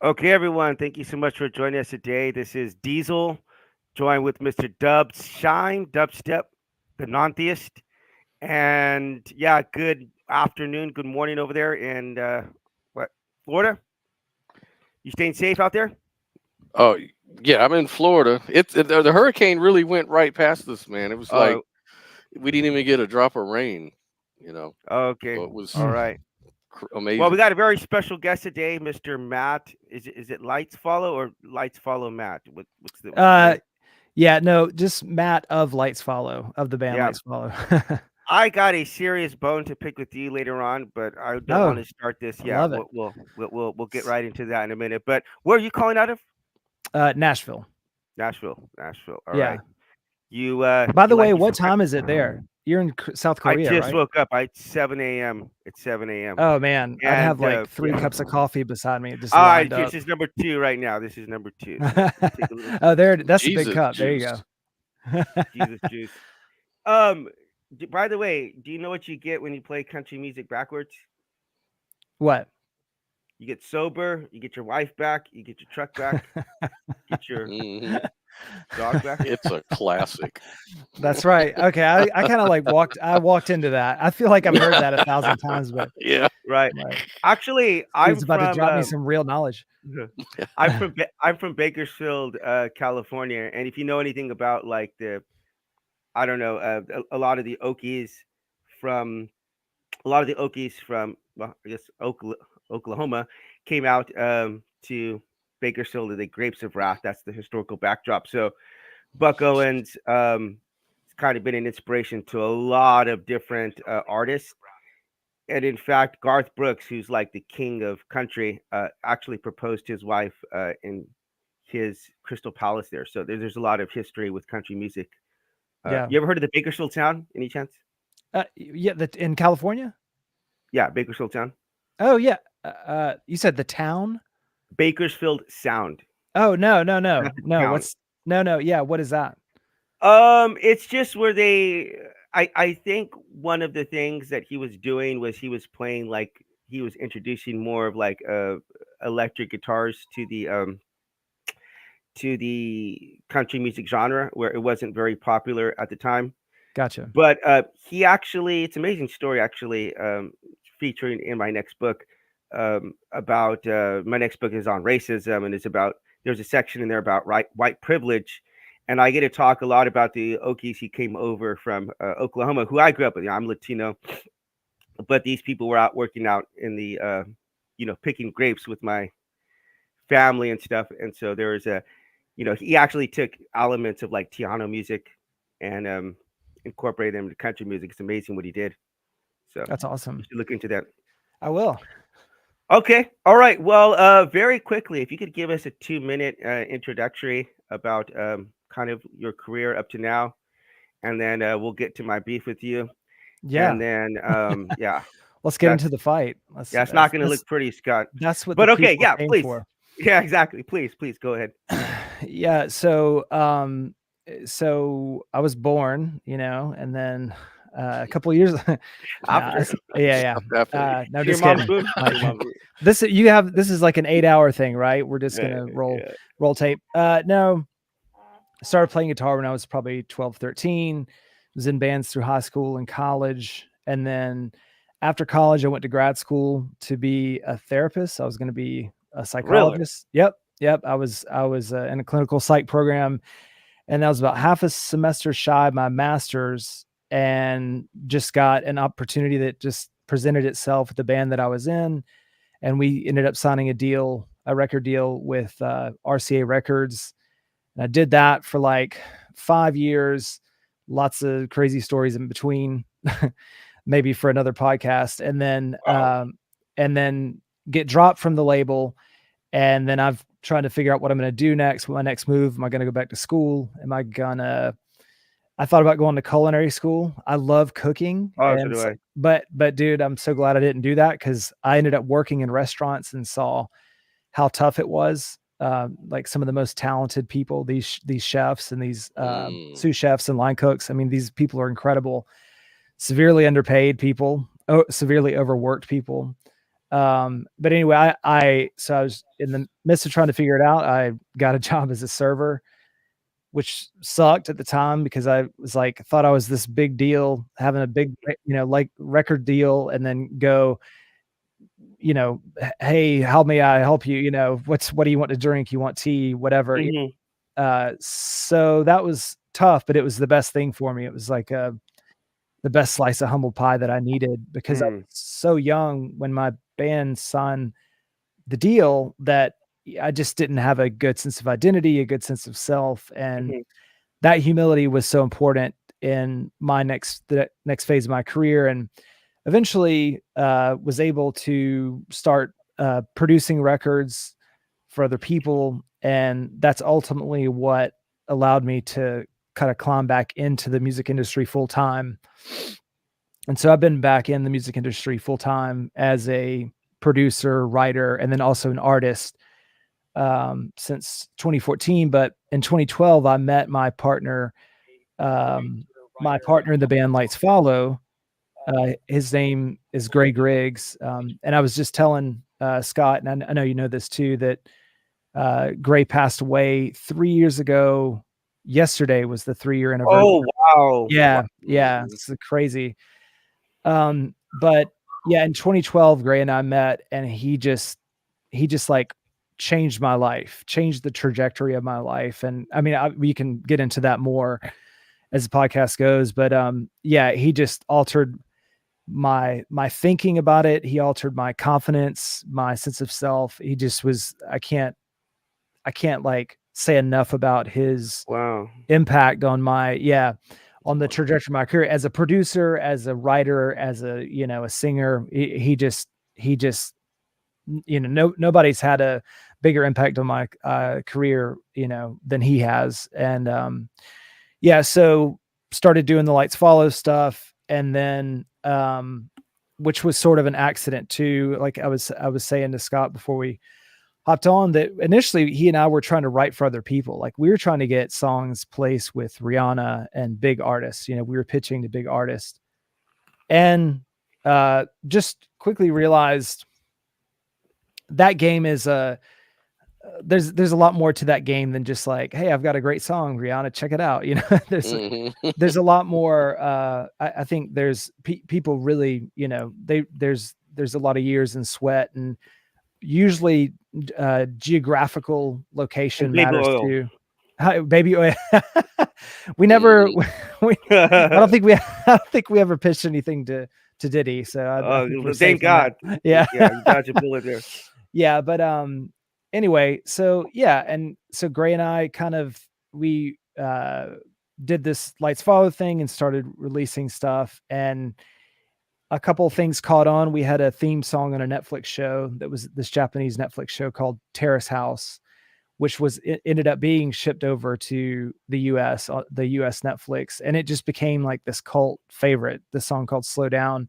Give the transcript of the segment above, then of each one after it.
Okay, everyone, thank you so much for joining us today. This is Diesel, joined with Mr. Dubs Shine, Dubstep, the non-theist. And yeah, good afternoon, good morning over there in what Florida? You staying safe out there? Oh, yeah, I'm in Florida. The hurricane really went right past us, man. It was like Oh, we didn't even get a drop of rain, you know. okay, So it was all Mm. right. Well, we amazing. got a very special guest today, Mr. Matt. Is it Lights Follow or Lights Follow Matt? What's the Uh, name? yeah, no, just Matt of Lights Follow, of the band Yeah, Lights Follow. I got a serious bone to pick with you later on, but I don't want Oh, to start this. I Yeah, love it. we'll get right into that in a minute. But where are you calling out of? Nashville. Nashville, Nashville. All right. Yeah. By You the way, like you what some time is it there? You're in South I Korea, just right? woke up. It's 7 a.m. It's 7 a.m. Oh man, I'd And have like three yeah. cups of coffee beside me, just All right, lined this up. is number two right now. This is number two. So we'll take a little Oh, there, that's a big Jesus cup. There you juice. go. Jesus juice. Um, by the way, do you know what you get when you play country music backwards? What? You get sober, you get your wife back, you get your truck back, get your Hmm. dog back. It's a classic. That's right. Okay, I kind of like walked into that. I feel like I've heard that 1,000 times, but Yeah. Right. like, Actually, I'm dude's about to from drop me some real knowledge. I'm from Bakersfield, California, and if you know anything about like the I don't know a lot of the Okies from a lot of the Okies from well I guess Oklahoma came out to Bakersfield, the Grapes of Wrath. That's the historical backdrop. So Buck Owens has kind of been an inspiration to a lot of different artists. And in fact, Garth Brooks, who's like the king of country, actually proposed to his wife in his Crystal Palace there. So there's a lot of history with country music. Yeah. You ever heard of the Bakersfield Town? Any chance? Yeah, in California. Yeah, Bakersfield Town. Oh yeah. You said the town? Bakersfield Sound, Oh, no, not the no. town. What's no. Yeah, what is that? It's just where they. I think one of the things that he was doing was he was playing like he was introducing more of like electric guitars to the country music genre where it wasn't very popular at the time. Gotcha. But he actually, it's an amazing story actually, featuring in my next book about my next book is on racism and it's about there's a section in there about white privilege. And I get to talk a lot about the Okies who came over from Oklahoma, who I grew up with. You know, I'm Latino, but these people were out working out in the, picking grapes with my family and stuff. And so there was he actually took elements of like Tiano music and incorporated them into country music. It's amazing what he did. So That's you awesome. should look into that. I will. Okay. All right. Well, very quickly, if you could give us a 2 minute introductory about kind of your career up to now, and then we'll get to my beef with you. Yeah. And then, yeah, Let's get that's into the fight. Let's yeah, it's not going to look pretty, Scott. that's what the But okay, people yeah, came please. for. Yeah, exactly. Please go ahead. Yeah, so I was born, and then a couple of years nah, After, yeah. Definitely. No, to your just mom's kidding. boob. Like, To your mom's boob. this is like an 8-hour thing, right? We're just Yeah, gonna yeah. roll tape. No, I started playing guitar when I was probably 12, 13. Was in bands through high school and college. And then after college, I went to grad school to be a therapist. I was going to be a Really? psychologist. Yep. Yep. I was in a clinical psych program, and I was about half a semester shy of my master's, and just got an opportunity that just presented itself with the band that I was in. And we ended up signing a record deal with RCA Records. And I did that for like 5 years, lots of crazy stories in between, maybe for another podcast. Wow. And then get dropped from the label. And then I've trying to figure out what I'm going to do next. What my next move? Am I going to go back to school? I thought about going to culinary school. I love cooking, Oh, so do I. but dude, I'm so glad I didn't do that, because I ended up working in restaurants and saw how tough it was. Like some of the most talented people, these chefs and these Mm. sous chefs and line cooks. I mean, these people are incredible. Severely underpaid people, severely overworked people. But anyway, so I was in the midst of trying to figure it out. I got a job as a server, which sucked at the time because I was like, thought I was this big deal, having a big, like record deal, and then go, hey, how may I help you? What do you want to drink? You want tea, whatever. Mhm. So that was tough, but it was the best thing for me. It was like the best slice of humble pie that I needed because I was so young when my band signed the deal that I just didn't have a good sense of identity, a good sense of self. And Mhm. that humility was so important in the next phase of my career. And eventually was able to start producing records for other people. And that's ultimately what allowed me to kind of climb back into the music industry full time. And so I've been back in the music industry full time as a producer, writer, and then also an artist since 2014. But in 2012, I met my partner in the band Lights Follow. His name is Gray Griggs. And I was just telling Scott, and I know you know this too, that Gray passed away 3 years ago. Yesterday was the 3-year anniversary. Oh, wow. Yeah, yeah, it's crazy. But yeah, in 2012, Gray and I met, and he just like changed my life, changed the trajectory of my life. And I mean, we can get into that more as the podcast goes, but yeah, he just altered my thinking about it. He altered my confidence, my sense of self. He just was, I can't like say enough about his Wow. impact on on the trajectory of my career as a producer, as a writer, as a, a singer. He just, nobody's had a bigger impact on my career, than he has. And so started doing the Lights Follow stuff. And then, which was sort of an accident too. Like I was saying to Scott before we hopped on, that initially he and I were trying to write for other people. Like we were trying to get songs placed with Rihanna and big artists. We were pitching to big artists, and just quickly realized that game is there's a lot more to that game than just like, hey, I've got a great song, Rihanna, check it out. There's a lot more. I think there's people really, there's a lot of years and sweat, and usually geographical location And baby matters oil. too. Baby oil. We never. I don't think we ever pitched anything to Diddy. So I think we're safe Thank on that. God. Yeah. Yeah, you dodged a bullet there. Yeah, but anyway, so yeah, and so Gray and I we did this Lights Follow thing and started releasing stuff, and a couple of things caught on. We had a theme song on a Netflix show that was this Japanese Netflix show called Terrace House, which ended up being shipped over to the US Netflix, and it just became like this cult favorite, this song called Slow Down.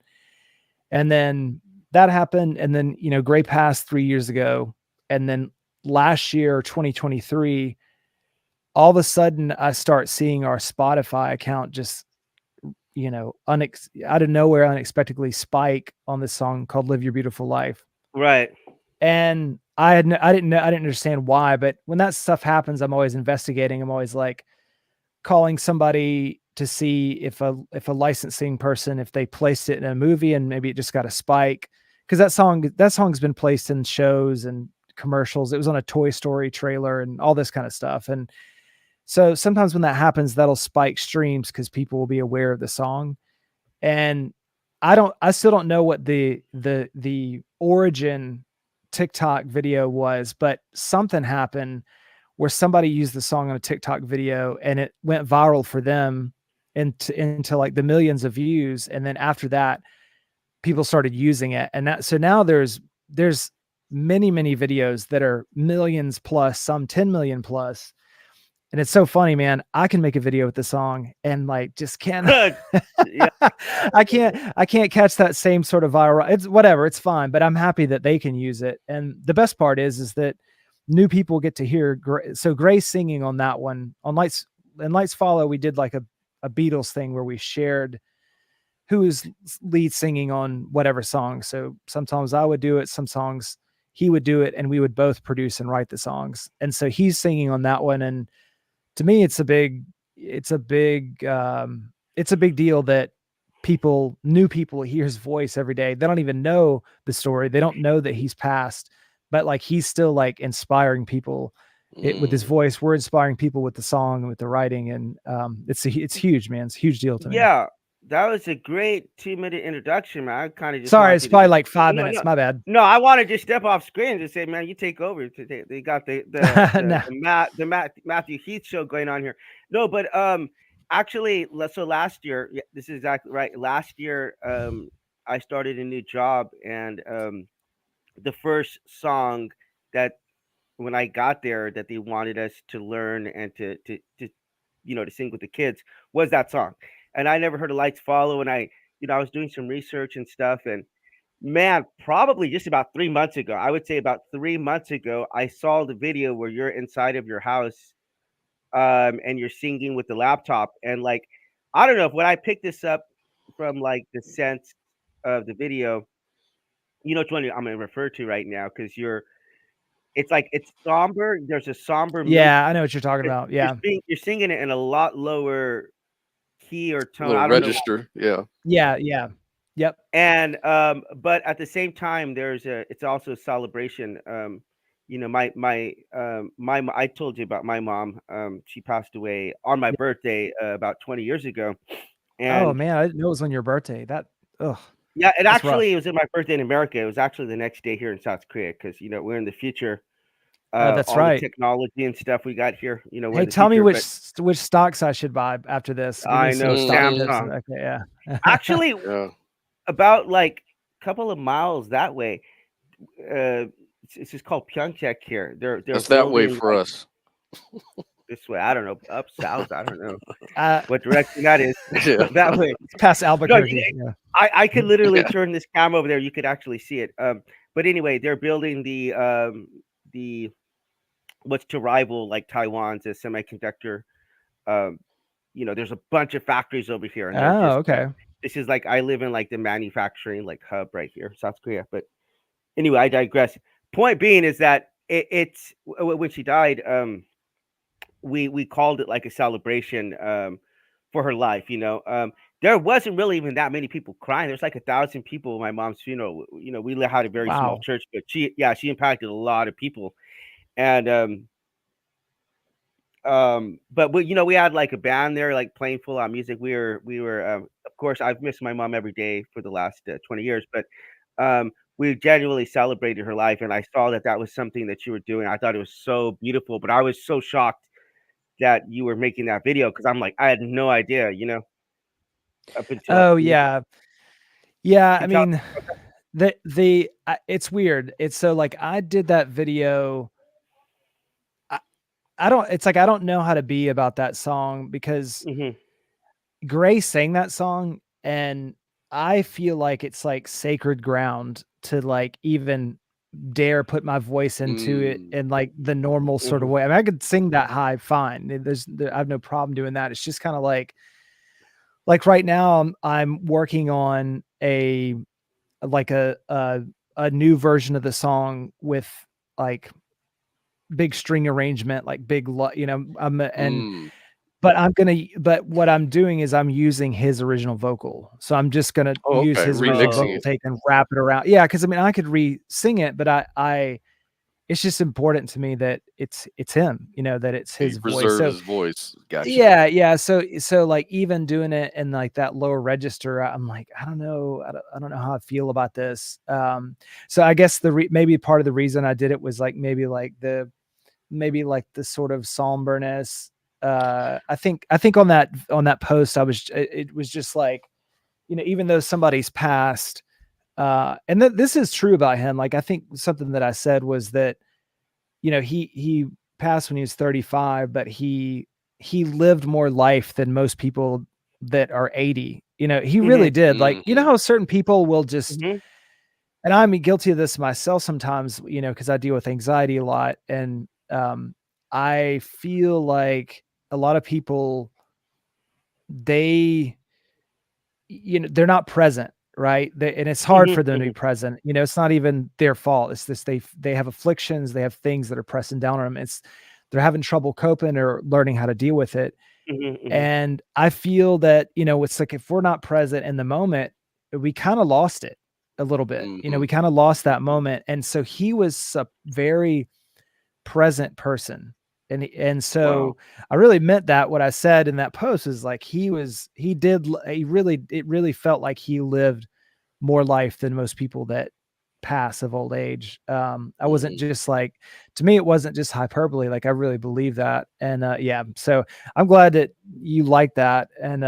And then that happened, and then Gray passed 3 years ago, and then last year, 2023, all of a sudden I start seeing our Spotify account just out of nowhere unexpectedly spike on this song called Live Your Beautiful Life. Right. And I didn't understand why, but when that stuff happens, I'm always investigating. I'm always like calling somebody to see if a licensing person, if they placed it in a movie and maybe it just got a spike. Cause that song's been placed in shows and commercials. It was on a Toy Story trailer and all this kind of stuff. And so sometimes when that happens, that'll spike streams because people will be aware of the song. And I still don't know what the origin TikTok video was, but something happened where somebody used the song on a TikTok video and it went viral for them into like the millions of views. And then after that, people started using it. And so now there's many, many videos that are millions plus, some 10 million plus. And it's so funny, man. I can make a video with the song and like just can't. Yeah. I can't catch that same sort of viral. It's whatever. It's fine, but I'm happy that they can use it. And the best part is that new people get to hear. So Gray singing on that one on Lights Follow. We did like a Beatles thing where we shared who is lead singing on whatever song. So sometimes I would do it, some songs he would do it, and we would both produce and write the songs. And so he's singing on that one. And to me, it's a big deal that new people hear his voice every day. They don't even know the story. They don't know that he's passed, but like he's still like inspiring people with his voice. We're inspiring people with the song and with the writing. And it's huge, man. It's a huge deal to me. Yeah, that was a great 2-minute introduction, man. I kind of just Sorry, want it's you to probably just like 5 no, minutes. no, My bad. no. I want to just step off screen and just say, man, you take over. They got No. the Matthew Heath show going on here. No, but actually, so last year, yeah, this is exactly right. Last year, I started a new job, and the first song that when I got there that they wanted us to learn and to to sing with the kids was that song. And I never heard of Lights Follow, and I was doing some research and stuff, and man, probably just about 3 months ago, I would say about 3 months ago, I saw the video where you're inside of your house, and you're singing with the laptop, and, like, I don't know if when I picked this up from, like, the sense of the video, you know which one I'm gonna refer to right now because 'cause it's like it's somber, there's a somber mood. Yeah, I know what you're talking about. Yeah. You're singing it in a lot lower key or tone, Little I don't know. register. Yeah. Yeah. Yeah. Yep. And, but at the same time, it's also a celebration. I told you about my mom. She passed away on my birthday, about 20 years ago. Oh And man, I didn't know it was on your birthday. Ugh, yeah, that's rough. it was in my birthday in America. It was actually the next day here in South Korea because, we're in the future. Oh, that's All the right. technology and stuff we got here, we're Hey, in the tell me future. But which stocks I should buy after this. Give me I know some stock tips. Mhm. Samsung. Okay, yeah. Actually, Yeah. about like a couple of miles that way, it's just called Pyeongtaek here. They're That's that way building for like us. this way. I don't know, up south. I don't know Uh, what direction that is. Yeah. That way. it's past No, Albuquerque. Yeah. I could literally Yeah. turn this camera over there. You could actually see it. But anyway, they're building the what's to rival like Taiwan's a semiconductor. Um, there's a bunch of factories over here, and they're Oh, just okay. this is like I live in like the manufacturing like hub right here, South Korea. But anyway, I digress. Point being is that when she died, we called it like a celebration for her life. There wasn't really even that many people crying. There's like 1,000 people at my mom's funeral. We had a very small Wow. church, but she impacted a lot of people. And but we had like a band there, like playing full on music. We were of course I've missed my mom every day for the last 20 years, but we genuinely celebrated her life, and I saw that that was something that you were doing. I thought it was so beautiful, but I was so shocked that you were making that video because I'm like I had no idea, up until Oh, you yeah. Yeah, I can tell. mean, it's weird. It's so like I did that video. I, I don't. It's like I don't know how to be about that song because Hmm. Gray sang that song, and I feel like it's like sacred ground to like even dare put my voice into it Mm. in like the normal sort of Hmm. way. I mean, I could sing that high fine. I have no problem doing that. It's just kind of like right now I'm working on like a new version of the song with like big string arrangement, like and Mm. but what I'm doing is I'm using his original vocal. So I'm just gonna Oh, use okay. his original Remixing vocal it. take and wrap it around. Yeah, because I mean I could re-sing it, but I it's just important to me that it's him, that it's He his voice. preserved So his voice. Gotcha. yeah, yeah. So like even doing it in like that lower register, I'm like, I don't know, I don't know how I feel about this. So I guess maybe part of the reason I did it was like maybe like the sort of somberness. I think on that post it was just like, even though somebody's passed, and this is true about him. Like I think something that I said was that he passed when he was 35, but he lived more life than most people that are 80. He Hmm. really did. Like, Hmm. how certain people will just, Hmm. and I'm guilty of this myself sometimes, because I deal with anxiety a lot. And I feel like a lot of people, they they're not present, right? And it's hard Mhm, for them to be mhm, present. It's not even their fault. It's this, they have afflictions, they have things that are pressing down on them. They're having trouble coping or learning how to deal with it. mhm, mhm. And I feel that, it's like if we're not present in the moment, we kind of lost it a little bit. Mhm. We kind of lost that moment. And so he was a very present person. And Wow. so I really meant that. What I said in that post is like it really felt like he lived more life than most people that pass of old age. I wasn't Mhm. just like, to me, it wasn't just hyperbole. Like I really believe that. And yeah, so I'm glad that you like that. And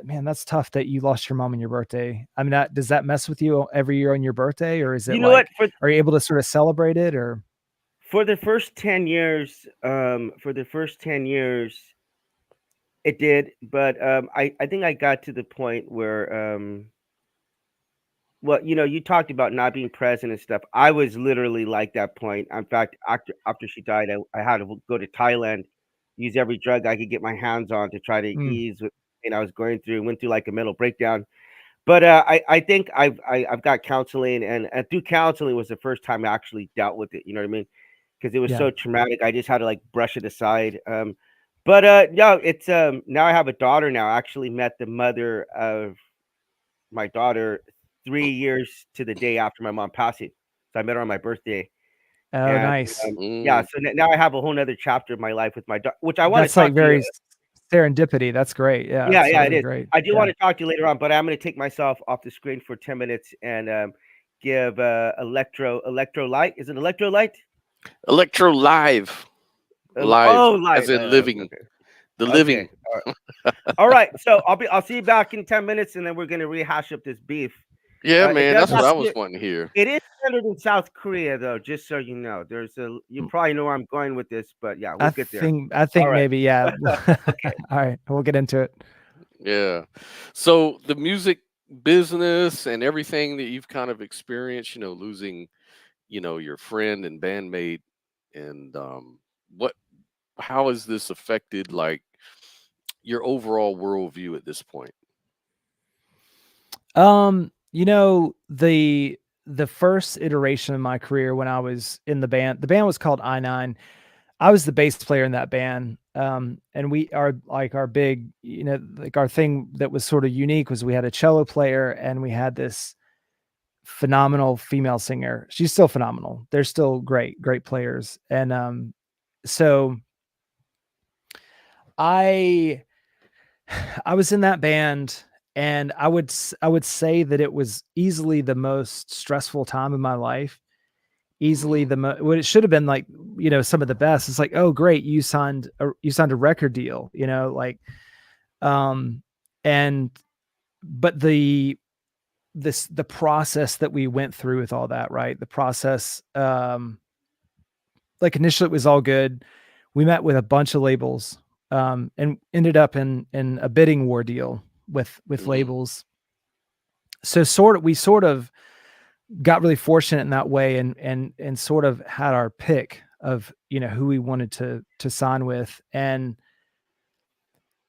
man, that's tough that you lost your mom on your birthday. I mean, does that mess with you every year on your birthday, or is it You know what? like, are you able to sort of celebrate it or? For the first 10 years, it did, but, I think I got to the point where, well, you talked about not being present and stuff. I was literally like that point. In fact, after she died, I had to go to Thailand, use every drug I could get my hands on to try to Mm, ease what I was going through, went through, like, a mental breakdown. But, I think I've got counseling, and through counseling was the first time I actually dealt with it, you know what I mean? Because it was yeah. so traumatic, I just had to, like, brush it aside, but, no, it's, now I have a daughter now. I actually met the mother of my daughter 3 years to the day after my mom passing. So I met her on my birthday, Oh, and, nice. yeah, Mm. so now I have a whole 'nother chapter of my life with my daughter, which I wanna That's like talk to you. very serendipity. That's great. Yeah, Yeah, it's yeah, it really is. great. I do Yeah. wanna talk to you later on, but I'm gonna take myself off the screen for 10 minutes and, give, electrolyte. Is it electrolyte? Electro live. El Live Oh, as light, in okay, living. okay. The Okay, living. alright, so I'll see you back in 10 minutes, and then we're gonna rehash up this beef. Yeah, It man. does That's what have I to was be wanting to hear. It is standard in South Korea, though, just so you know. You Mm. probably know where I'm going with this, but yeah, we'll I get there. think Alright, maybe, yeah. okay. All right, we'll get into it. Yeah. So the music business and everything that you've kind of experienced, losing, your friend and bandmate, and what how has this affected like your overall worldview at this point? The first iteration of my career when I was in the band was called I9. I was the bass player in that band. And we are like our big, like our thing that was sort of unique was we had a cello player and we had this phenomenal female singer. She's still phenomenal. They're still great, great players. And so I I was in that band and I would say that it was easily the most stressful time of my life. Easily Mm, what it should have been like, some of the best. It's like, "Oh, great, you signed a record deal," like um and but the process that we went through with all that, right? The process, like initially it was all good. We met with a bunch of labels, and ended up in a bidding war deal with mhm, labels. So we sort of got really fortunate in that way, and sort of had our pick of who we wanted to sign with. And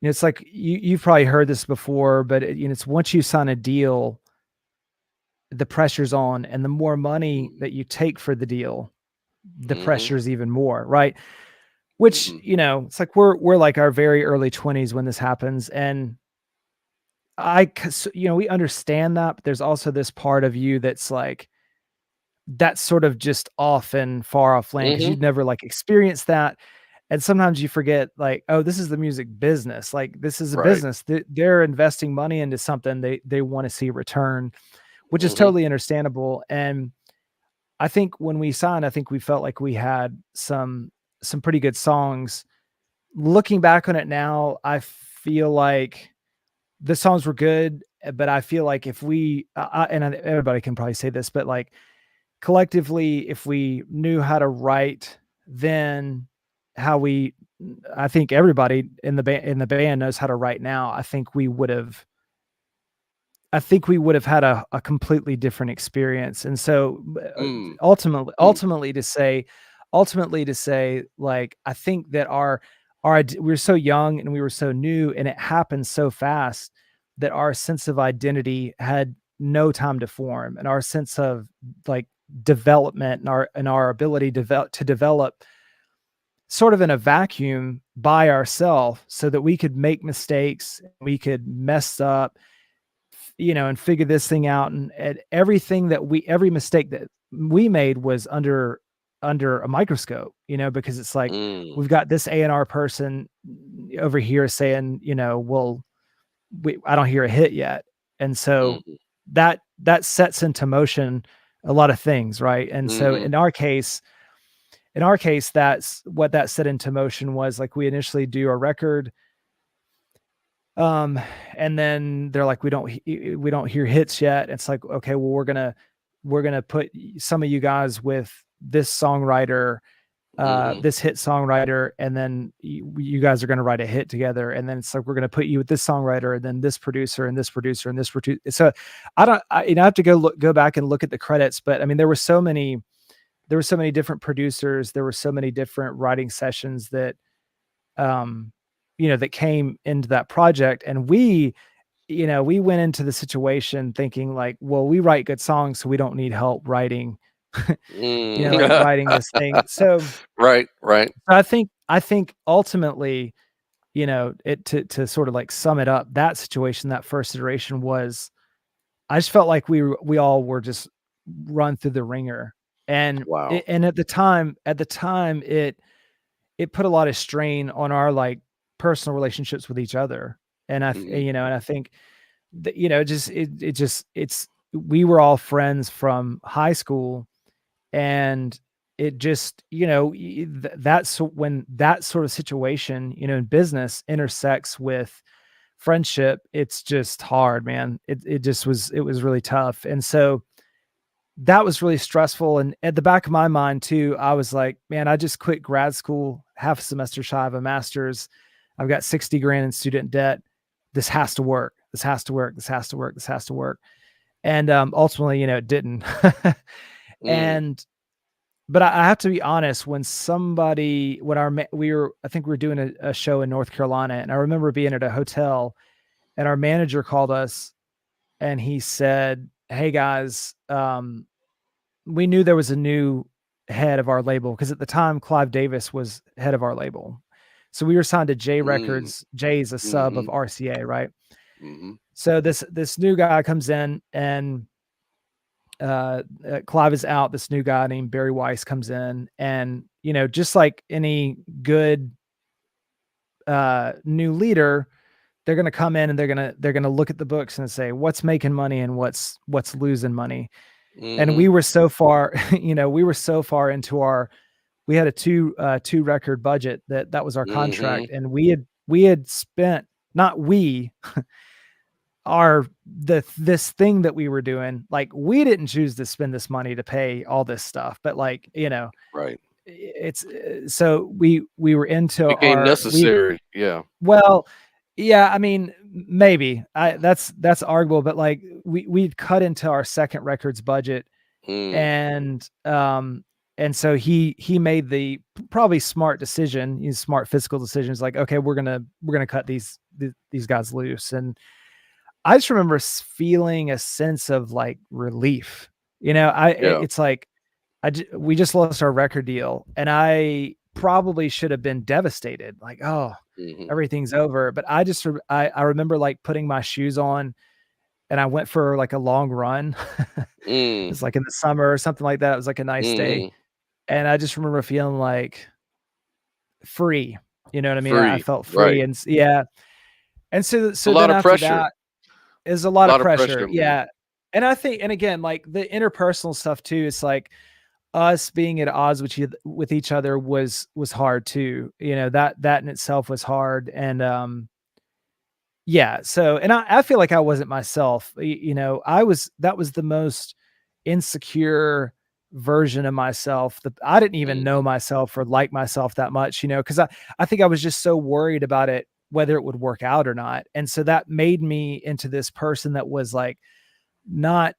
it's like you've probably heard this before, but it's once you sign a deal, the pressure's on, and the more money mm, that you take for the deal, the mhm, pressure's even more, right? Which, mhm, it's like we're like our very early 20s when this happens. And we understand that, but there's also this part of you that's like, that's sort of just off and far off land because mhm. you've never like experienced that. And sometimes you forget, like, oh, this is the music business. Like, this is a Right. business. They're investing money into something they want to see a return, which is Mhm, totally understandable. And I think when we signed, I think we felt like we had some pretty good songs. Looking back on it now, I feel like the songs were good, but I feel like if everybody can probably say this, but like collectively, if we knew how to write, then how we, I think everybody in the band knows how to write now. I think we would have had a completely different experience. And so mm, ultimately, mm, like, I think that we were so young and we were so new and it happened so fast that our sense of identity had no time to form, and our sense of like development and our ability to develop sort of in a vacuum by ourselves so that we could make mistakes, we could mess up, and figure this thing out. And everything that every mistake that we made was under a microscope, because it's like Mm, we've got this A&R person over here saying, well, I don't hear a hit yet. And so mhm, that sets into motion a lot of things, right? And so mhm, in our case, that's what that set into motion was. Like, we initially do a record, um, and then they're like, we don't hear hits yet. It's like, okay, well, we're gonna put some of you guys with this songwriter, mhm, this hit songwriter, and then you guys are going to write a hit together. And then it's like, we're going to put you with this songwriter, and then this producer, and this producer, and this producer. So I have to go back and look at the credits, but I mean, there were so many different producers. There were so many different writing sessions that, um, that came into that project. And we went into the situation thinking like, well, we write good songs, so we don't need help writing, like mm. writing this thing. So Right, right. I think ultimately, it to sort of like sum it up, that situation, that first iteration was, I just felt like we all were just run through the ringer. And Wow. and at the time it put a lot of strain on our like personal relationships with each other. And Mhm, and I think that, it's we were all friends from high school, and it just, that's when that sort of situation, in business intersects with friendship. It's just hard, man. It was really tough. And so that was really stressful. And at the back of my mind too, I was like, man, I just quit grad school, half a semester shy of a master's. I've got 60 grand in student debt. This has to work. This has to work. This has to work. This has to work. And ultimately, it didn't. mm, And but I have to be honest, when I think we were doing a show in North Carolina, and I remember being at a hotel, and our manager called us, and he said, "Hey guys, we knew there was a new head of our label, because at the time Clive Davis was head of our label. So we were signed to J mm, Records. J is a sub of mhm, RCA, right? mhm, So this new guy comes in, and Clive is out. This new guy named Barry Weiss comes in, and just like any good new leader, they're going to come in, and they're going to look at the books and say what's making money and what's losing money. And mhm, we were so far, we were so far into we had a two record budget that was our mhm. contract, and we had spent, not we, this thing that we were doing, like, we didn't choose to spend this money to pay all this stuff, but like, Right. it's so we were into Became our we necessary. Yeah. well, yeah, I mean, maybe that's arguable, but like, we'd cut into our second record's budget. Mm, And so he made the probably smart decision, smart fiscal decisions, like, okay, we're gonna cut these guys loose. And I just remember feeling a sense of like relief. yeah. It's like we just lost our record deal, and I probably should have been devastated, like, oh, Mhm, everything's over. But I remember like putting my shoes on, and I went for like a long run. mm, It's like in the summer or something like that. It was like a nice day. mhm. And I just remember feeling like free. You know what I mean? I Free. felt free, Right. and yeah. And A so lot then of after pressure. that is a A lot of lot of pressure. pressure, man. Yeah. And I think, and again, like the interpersonal stuff too, it's like us being at odds with each other was hard too. That in itself was hard. And yeah, so, and I feel like I wasn't myself. That was the most insecure version of myself. I didn't even know Mhm, myself or like myself that much, because I think I was just so worried about it, whether it would work out or not. And so that made me into this person that was like not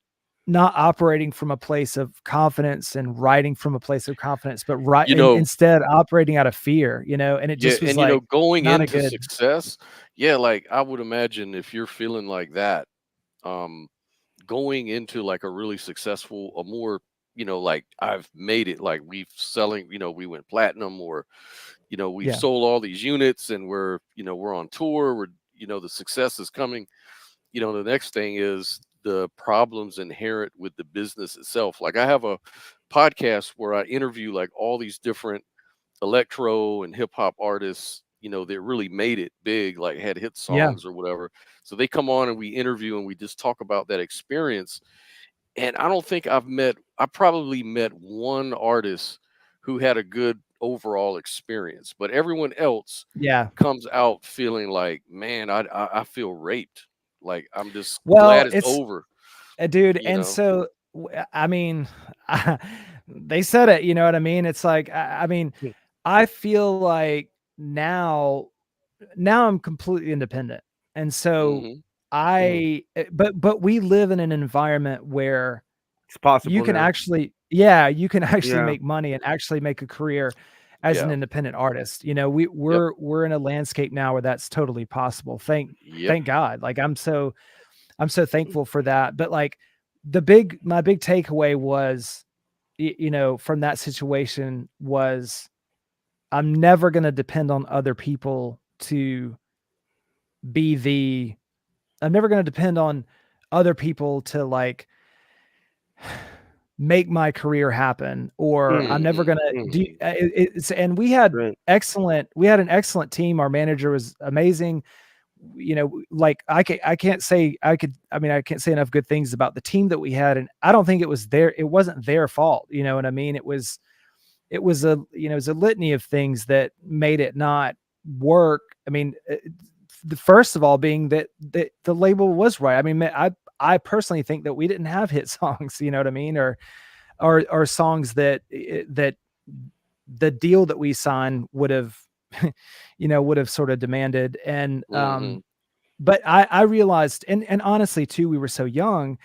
not operating from a place of confidence and writing from a place of confidence, but You know, instead operating out of fear, and it yeah, just was and like going not a into good. success, yeah, like I would imagine if you're feeling like that, um, going into like a really successful, a more, like I've made it, like we've selling, we went platinum, or we've Yeah, sold all these units, and we're on tour, the success is coming. The next thing is the problems inherent with the business itself. Like I have a podcast where I interview like all these different electro and hip hop artists, that really made it big, like had hit yeah, songs or whatever. So they come on and we interview and we just talk about that experience. And I don't think I probably met one artist who had a good overall experience, but everyone else yeah. comes out feeling like, man, I feel raped. Like I'm just glad Well, it's it's over, dude, you and know? so I mean, they said it. You know what I mean? It's like I mean, Hmm. I feel like now I'm completely independent, and so Hmm. Mhm. but we live in an environment where It's you possible can now. actually, yeah, you can actually Yeah. make money and actually make a career as an Yeah. independent artist. Yep. We're in a landscape now where that's totally possible. Yep. Thank God. Like I'm so thankful for that. But like my big takeaway was, from that situation was I'm never going to depend on other people to be the, I'm never going to depend on other people to like make my career happen, or I'm Mhm. never Hmm. gonna do Mhm. it's, and Right. we had an excellent team. Our manager was amazing. Like I can't say I can't say enough good things about the team that we had, and I don't think it wasn't their fault. You know what I mean? It was a litany of things that made it not work. I mean, the first of all being that the label was right. I mean, I personally think that we didn't have hit songs, you know what I mean? Or songs that the deal that we signed would have would have sort of demanded. And Hmm. but I realized, and honestly too, we were so young.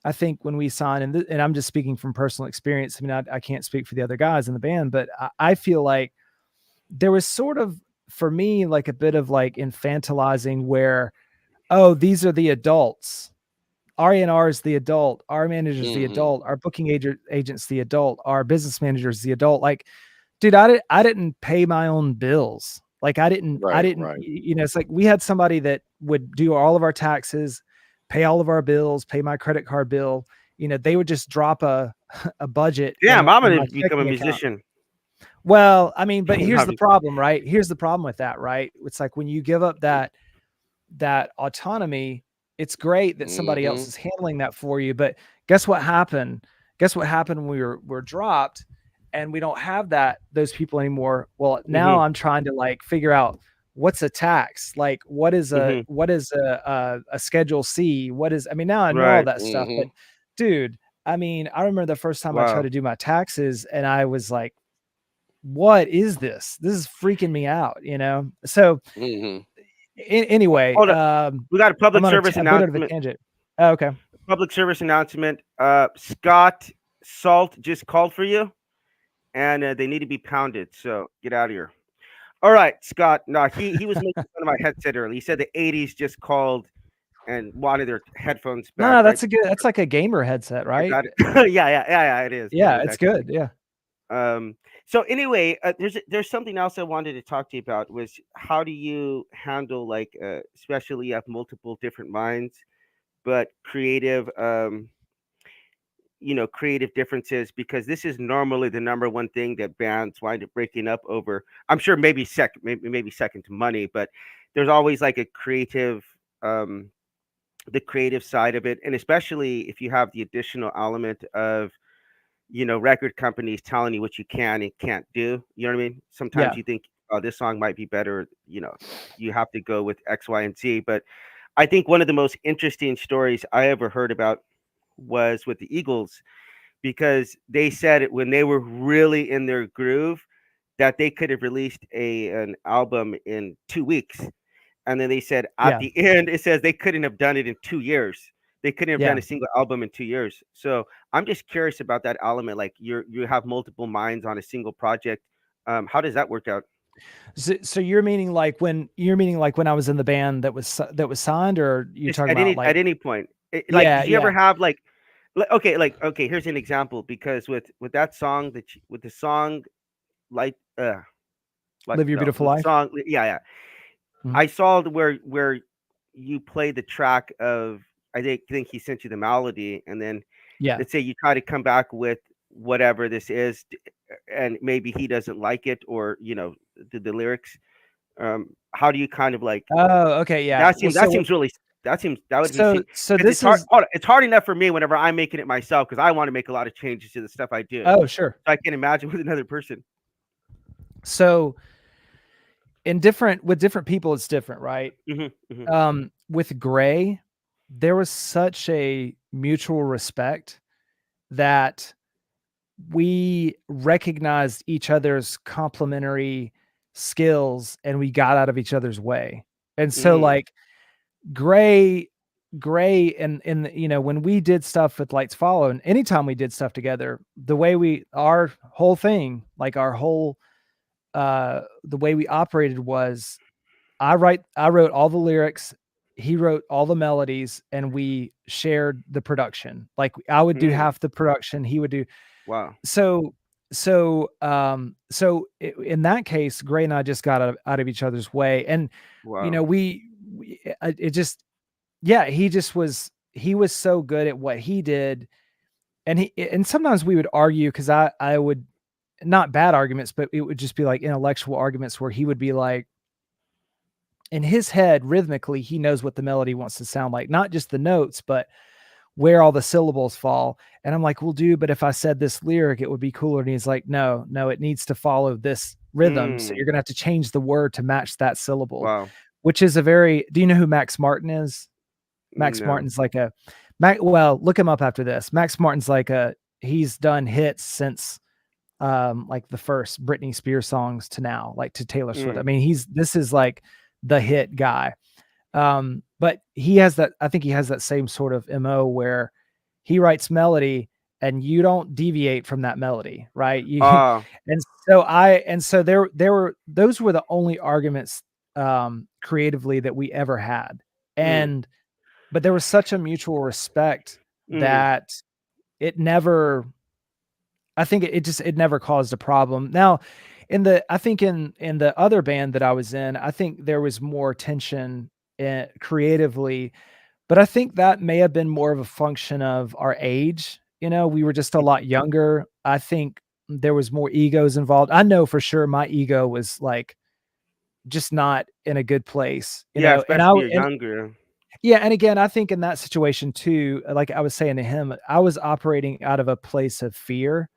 I think when we signed, and I'm just speaking from personal experience. I mean, I can't speak for the other guys in the band, but I feel like there was sort of, for me, like a bit of like infantilizing where, oh, these are the adults. R&R is the adult, our manager's the Hmm. adult, our booking agent's the adult, our business manager's the adult. Like, dude, I didn't pay my own bills. Like I Right. didn't, Right. it's like we had somebody that would do all of our taxes, pay all of our bills, pay my credit card bill. They would just drop a a budget Damn, I'm in my gonna become a checking account. musician. Well, I mean, but here's I'm the just problem, right? Here's the problem with that, right? It's like when you give up that autonomy, it's great that somebody else Hmm. is handling that for you. But guess what happened? Guess what happened when we're dropped and we don't have those people anymore? Well, now mhm. I'm trying to like figure out what's a tax, like Mhm. what is a schedule C, what is, I mean, now I know all Right. that stuff, but Hmm. dude, I mean, I remember the first time I tried Wow. to do my taxes and I was like, what is this? This is freaking me out. So Hmm. anyway, Hold up. We got a I'm public on service a bit of a announcement. tangent. Oh, okay. Public service announcement. Scott Salt just called for you, and they need to be pounded. So get out of here. All right, Scott. No, he was making fun of my headset earlier. He said the '80s just called and wanted their headphones No, back. no, Right. that's like a gamer headset, I right? got it. Yeah, yeah, yeah, yeah. It is. It Yeah, is it's actually. good. Yeah. Um. So anyway, there's something else I wanted to talk to you about was how do you handle like especially you have multiple different minds but creative creative differences because this is normally the number one thing that bands wind up breaking up over. I'm sure maybe second to money, but there's always like a creative um the creative side of it, and especially if you have the additional element of record companies telling you what you can and can't do. You know what I mean? Sometimes Yeah. you think, oh, this song might be better. You have to go with X, Y, and Z. But I think one of the most interesting stories I ever heard about was with the Eagles because they said it when they were really in their groove that they could have released an album in 2 weeks, and then they said at Yeah. the end it says they couldn't have done it in 2 years. they couldn't have done Yeah. a single album in 2 years. So I'm just curious about that element. Like you have multiple minds on a single project. How does that work out? So you're meaning like when I was in the band that was signed, or you Just talking about at like any point, like, yeah, did you ever yeah, have okay, here's an example because with that song with the song like Live Your no Beautiful with the Life? song yeah. Mhm. I saw where you play the track of think he sent you the melody, and then Yeah. let's say you try to come back with whatever this is, and maybe he doesn't like it, or the lyrics. How do you kind of like Oh, okay, yeah. Well, that seems really that would be so because this is it's hard enough for me whenever I'm making it myself because I want to make a lot of changes to the stuff I do. oh, sure. So I can imagine with another person. So with different people, it's different, right? Hmm. Hmm. With Gray, there was such a mutual respect that we recognized each other's complementary skills and we got out of each other's way. And so Mm. like Gray Gray and when we did stuff with Lights Follow, and anytime we did stuff together, our whole thing, like our whole the way we operated was I wrote all the lyrics, he wrote all the melodies, and we shared the production. Like I would do Mm. half the production, he would do Wow. so in that case, Gray and I just got out of each other's way. And you Wow. know, it just yeah, he was so good at what he did. And sometimes we would argue because I would, not bad arguments, but it would just be like intellectual arguments where he would be like, in his head, rhythmically, he knows what the melody wants to sound like, not just the notes, but where all the syllables fall. And I'm like, well, dude, but if I said this lyric, it would be cooler. And he's like, no, it needs to follow this rhythm. So Mm. you're gonna have to change the word to match that syllable, Wow. which is do you know who Max Martin is? Max No. Martin's like well, look him up after this. Max Martin's he's done hits since like the first Britney Spears songs to now, like to Taylor Swift. I Mm. mean, this is like the hit guy. But I think he has that same sort of MO where he writes melody and you don't deviate from that melody, right? You Ah. and so those were the only arguments creatively that we ever had. Mm. And but there was such a mutual respect Mm. that it never I think it never caused a problem. Now, I think in the other band that I was in, I think there was more tension creatively, but I think that may have been more of a function of our age. We were just a lot younger. I think there was more egos involved. I know for sure my ego was like just not in a good place, Yeah, and especially you're younger. yeah, and again, I think in that situation too, like I was saying to him, I was operating out of a place of fear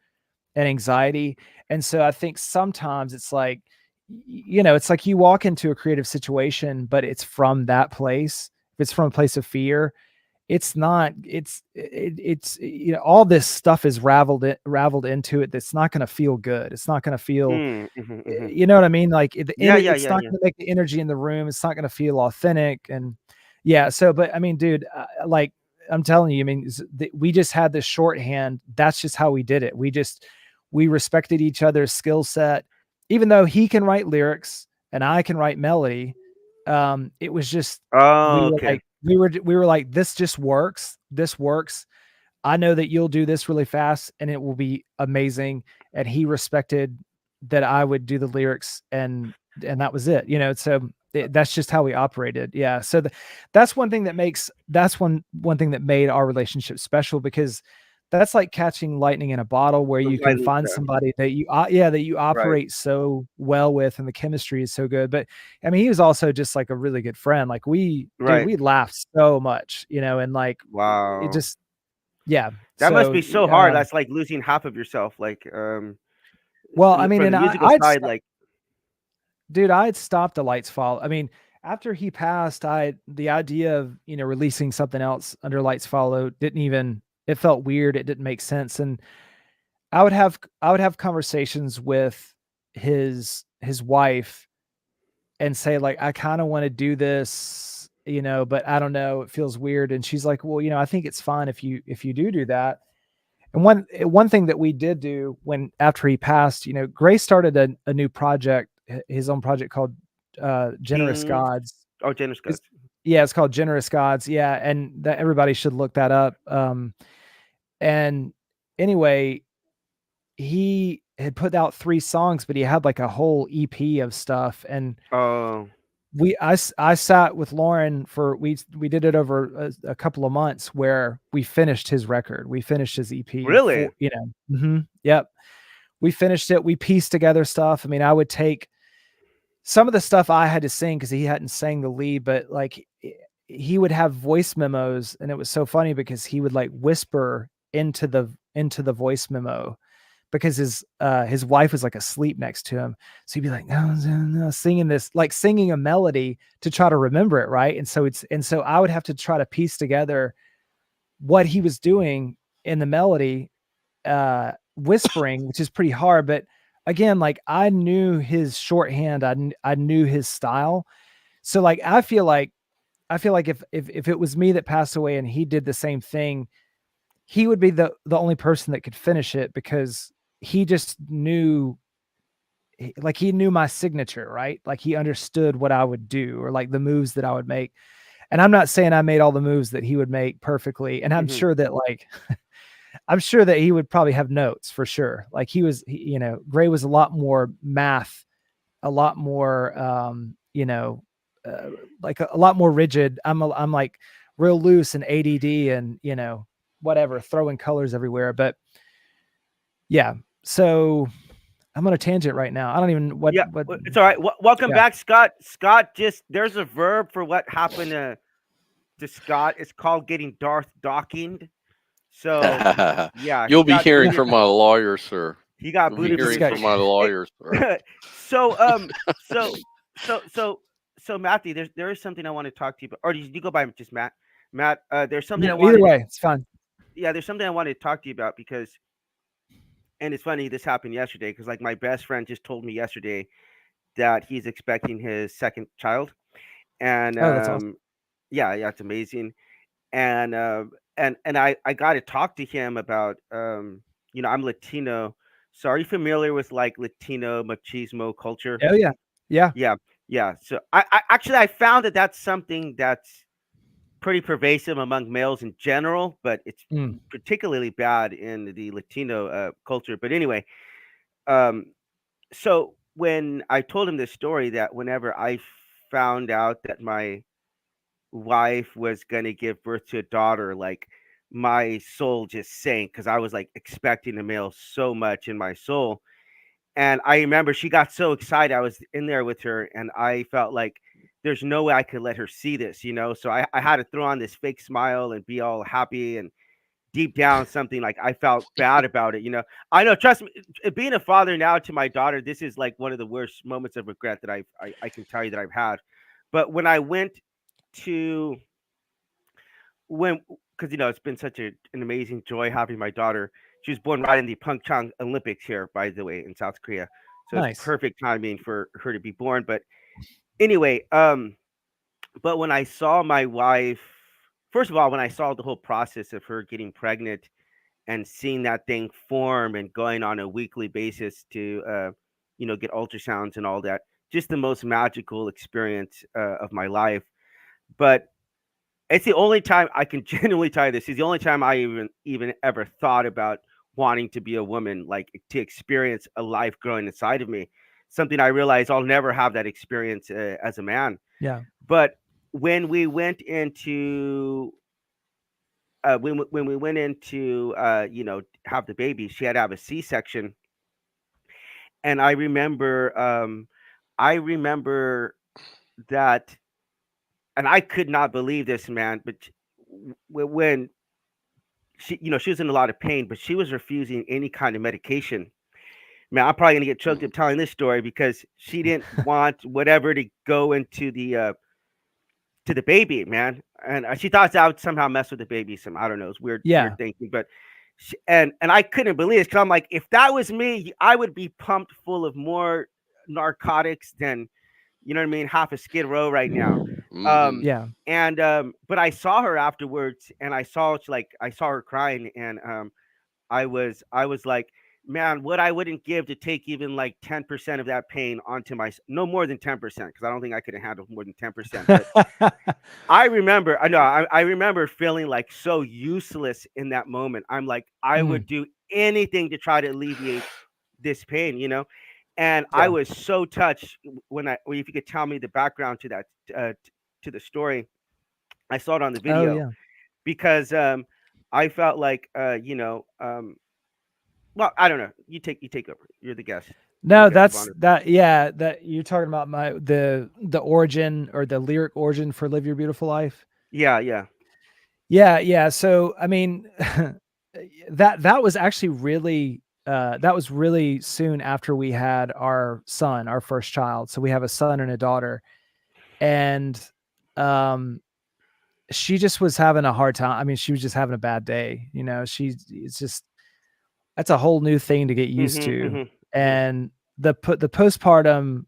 and anxiety. And so I think sometimes it's like, it's like you walk into a creative situation, but it's from that place. If it's from a place of fear, it's not, it's, all this stuff is raveled into it. That's not going to feel good. It's not going to feel, Mm. Hmm. Hmm. you know what I mean? Like Yeah, yeah, it's yeah, not yeah. going to make the energy in the room. It's not going to feel authentic. And yeah, so, but I mean, dude, like I'm telling you, I mean, we just had this shorthand. That's just how we did it. We respected each other's skill set, even though he can write lyrics and I can write melody. It was just, Oh, okay. we were like, this just works. This works. I know that you'll do this really fast and it will be amazing. And he respected that I would do the lyrics, and that was it, so that's just how we operated. Yeah. So that's one thing that made our relationship special, because that's like catching lightning in a bottle, where The you can lightning find strike. somebody that you Right. operate so well with, and the chemistry is so good. But I mean, he was also just like a really good friend. Like Right. we laughed so much, and like it Wow. just yeah. That must So, be so hard. That's like losing half of yourself. Like, well, I mean, from the and musical side, like, dude, I had stopped the Lights Fall. I mean, after he passed, the idea of, releasing something else under Lights Follow didn't even, it felt weird. It didn't make sense. And I would have conversations with his wife and say like, I kind of want to do this. but I don't know, it feels weird. And she's like, well, I think it's fine if you do that. And one thing that we did do when after he passed, Gray started a new project, his own project called Generous King. Gods. Oh, generous It's, gods. yeah, it's called Generous Gods. Yeah, and that everybody should look that up. And anyway, he had put out 3 songs, but he had like a whole EP of stuff. And Oh, I sat with Lauren for we did it over a couple of months where we finished his record. We finished his EP really? for, yep. We finished it. We pieced together stuff. I mean, I would take some of the stuff I had to sing because he hadn't sang the lead, but like he would have voice memos, and it was so funny because he would like whisper into the voice memo because his wife was like asleep next to him. So he'd be like, no, no, no, singing this, like singing a melody to try to remember it. Right. And so I would have to try to piece together what he was doing in the melody, whispering, which is pretty hard. But again, like I knew his shorthand. I knew his style. So like, I feel like if it was me that passed away and he did the same thing, he would be the only person that could finish it because he just knew, like he knew my signature, right? Like he understood what I would do or like the moves that I would make. And I'm not saying I made all the moves that he would make perfectly. And I'm Hmm. sure that like I'm sure that he would probably have notes for sure. Like Gray was a lot more math, a lot more uh, like a lot more rigid. I'm like real loose and ADD and whatever, throwing colors everywhere. But yeah, so I'm on a tangent right now. I don't even Yeah, what it's all right. Welcome yeah. back, Scott. Scott, just there's a verb for what happened to Scott. It's called getting Darth docking. So yeah, You'll be hearing from my lawyer, sir. he got You'll be booted from This the hearing guy from my lawyer, sir. so so so so so Matthew, there is something I want to talk to you about. Or do you go by just Matt? Matt, there's something I either wanted. way, it's fine. Yeah, there's something I wanted to talk to you about because, and it's funny this happened yesterday because like my best friend just told me yesterday that he's expecting his second child, and Oh, that's awesome. yeah, it's amazing, and I got to talk to him about I'm Latino, so are you familiar with like Latino machismo culture? Oh yeah. Yeah. Yeah, yeah. So I actually I found that that's something that's pretty pervasive among males in general, but it's Mm. particularly bad in the Latino culture. But anyway, um, so when I told him this story, that whenever I found out that my wife was gonna give birth to a daughter, like my soul just sank because I was like expecting a male so much in my soul. And I remember she got so excited. I was in there with her, and I felt like there's no way I could let her see this. So I had to throw on this fake smile and be all happy. And deep down, something like I felt bad about it. I know, trust me, being a father now to my daughter, this is like one of the worst moments of regret that I can tell you that I've had. But when I went to when because it's been such an amazing joy having my daughter. She was born right in the Pyeongchang Olympics here, by the way, in South Korea. So it's Nice. perfect timing for her to be born. But anyway, but when I saw my wife, first of all, when I saw the whole process of her getting pregnant and seeing that thing form and going on a weekly basis to get ultrasounds and all that, just the most magical experience of my life. But it's the only time I can genuinely tell you this. Is the only time I even ever thought about wanting to be a woman, like to experience a life growing inside of me. Something I realized I'll never have that experience as a man. Yeah. But when we went into when we went into have the baby, she had to have a C-section, and I remember that, and I could not believe this, man. But when she was in a lot of pain, but she was refusing any kind of medication. Man, I'm probably gonna get choked Mhm. up telling this story because she didn't want whatever to go into the to the baby, man, and she thought that would somehow mess with the baby. Some I don't know, it's weird Yeah. thinking, but and I couldn't believe it because I'm like, if that was me, I would be pumped full of more narcotics than half a Skid Row right now. Hmm. Yeah. But I saw her afterwards, and I saw her crying, and I was like, man, what I wouldn't give to take even like 10% of that pain onto my, no more than 10%, because I don't think I could have handled more than 10%. But I remember, I know, I remember feeling like so useless in that moment. I'm like, I Mm, would do anything to try to alleviate this pain, you know? And I yeah. was so touched if you could tell me the background to that, to the story. I saw it on the Oh video yeah. because I felt like, well, I don't know. You take over. You're the guest. You're the No, guest of that's honor. that. Yeah, that you're talking about the origin or the lyric origin for "Live Your Beautiful Life." Yeah, yeah. Yeah, yeah. So I mean, that was actually really that was really soon after we had our son, our first child. So we have a son and a daughter, and um, she just was having a hard time. I mean, she was just having a bad day. You know, it's just that's a whole new thing to get used Mhm, to, mhm, mhm, and the postpartum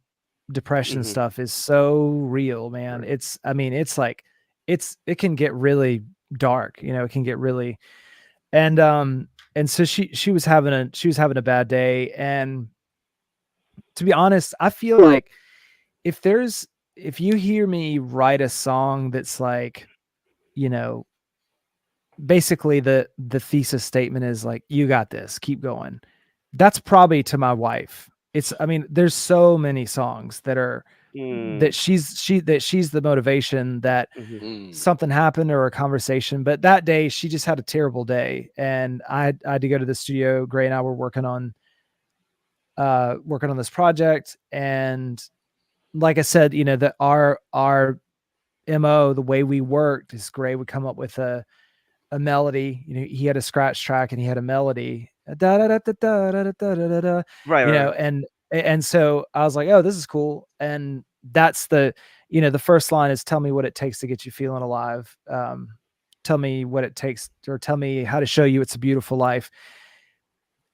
depression mhm. stuff is so real, man. Right. It's I mean, it's like it can get really dark, you know, it can get really and and so she was having a bad day, and to be honest, I feel like if there's if you hear me write a song that's like, you know, basically the thesis statement is like, you got this, keep going. That's probably to my wife. It's I mean, there's so many songs that are Mm, that she's the motivation that mhm. Mm. something happened or a conversation. But that day she just had a terrible day, and I had to go to the studio. Gray and I were working on this project, and like I said, you know, that our MO, the way we worked is Gray would come up with a melody. You know, he had a scratch track and he had a melody, da da da da da da da da da da, Right, you right, know, right. and so I was like, oh, this is cool. And that's the, you know, the first line is tell me what it takes to get you feeling alive. Tell me what it takes, or tell me how to show you it's a beautiful life.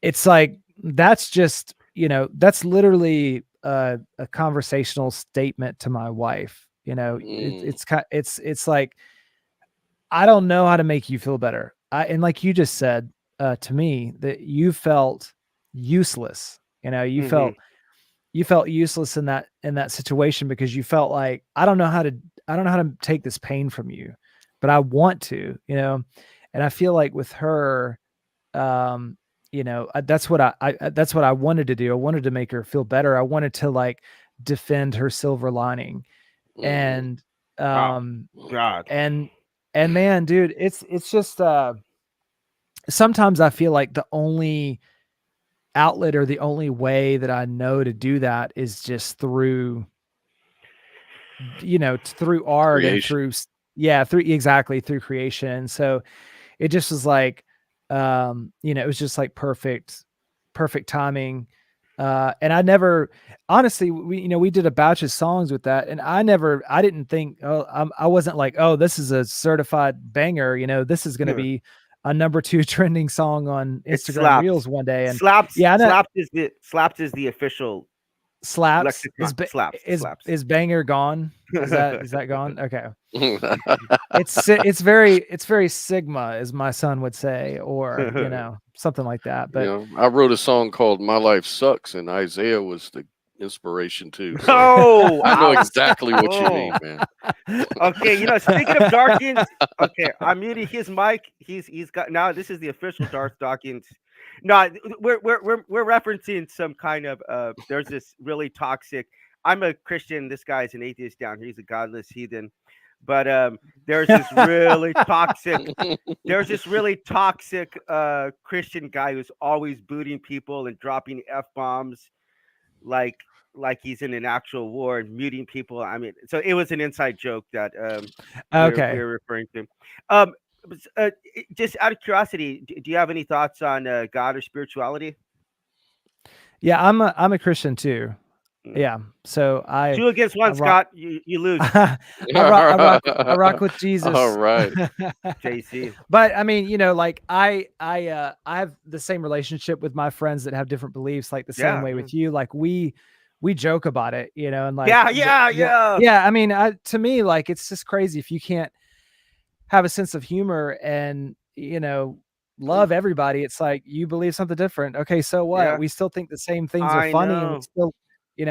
It's like that's just, you know, that's literally a conversational statement to my wife. You know, Mm. it's like I don't know how to make you feel better. And like you just said to me that you felt useless. You know, Mhm. you felt useless in that situation because you felt like I don't know how to take this pain from you, but I want to. You know, and I feel like with her, um, you know, that's what that's what I wanted to do. I wanted to make her feel better. I wanted to like defend her silver lining, Mhm. and Wow. um God. and man, dude, it's just sometimes I feel like the only outlet or the only way that I know to do that is just through, you know, through art and Creation. through yeah, through exactly through creation. So it just was like you know, it was just like perfect timing. And I never honestly, we you know, we did a batch of songs with that, and I didn't think, oh, I wasn't like, oh, this is a certified banger, you know, this is going to be a number 2 trending song on It Instagram slaps. Reels one day. And Slaps yeah, I know. slaps is the official Slaps lexicon. Slaps, slaps. is banger gone? Is that gone? Okay. It's very Sigma, as my son would say, or, you know, something like that. But Yeah, I wrote a song called "My Life Sucks," and Isaiah was the inspiration too. So Oh, I know ouch. exactly what you Oh. mean, man. Okay, speaking of Darkins, okay, I muted his mic. He's got now. This is the official Darth Dawkins. No, we're referencing some kind of There's this really toxic. I'm a Christian. This guy's an atheist down here. He's a godless heathen. But there's this really toxic. There's this really toxic Christian guy who's always booting people and dropping f bombs like he's in an actual war and muting people. I mean, so it was an inside joke that okay. we're referring to. Um, just out of curiosity, do you have any thoughts on God or spirituality? Yeah, I'm a Christian too. Mm. Yeah. So Two against I one, rock Scott. You lose. I rock with All Jesus. right. JC. But I mean, you know, like I have the same relationship with my friends that have different beliefs, like the same Yeah. way Yeah. with you. Like we joke about it, and like Yeah, yeah, yeah. yeah, I mean, to me, like, it's just crazy if you can't have a sense of humor and, love everybody. It's like, you believe something different. Okay, so what? Yeah, We still think the same things are I funny, and we know. still,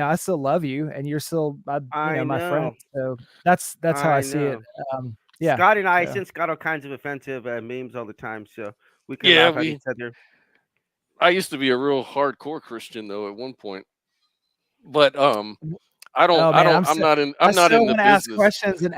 I still love you, and you're still I my friend. know. So that's how I I see it. know. Yeah. Scott and I So since got all kinds of offensive memes all the time, so we can Yeah, laugh at we. each other. I used to be a real hardcore Christian though at one point, but I don't. oh I man, don't. I'm not in. I I'm not so in the want to ask business. questions and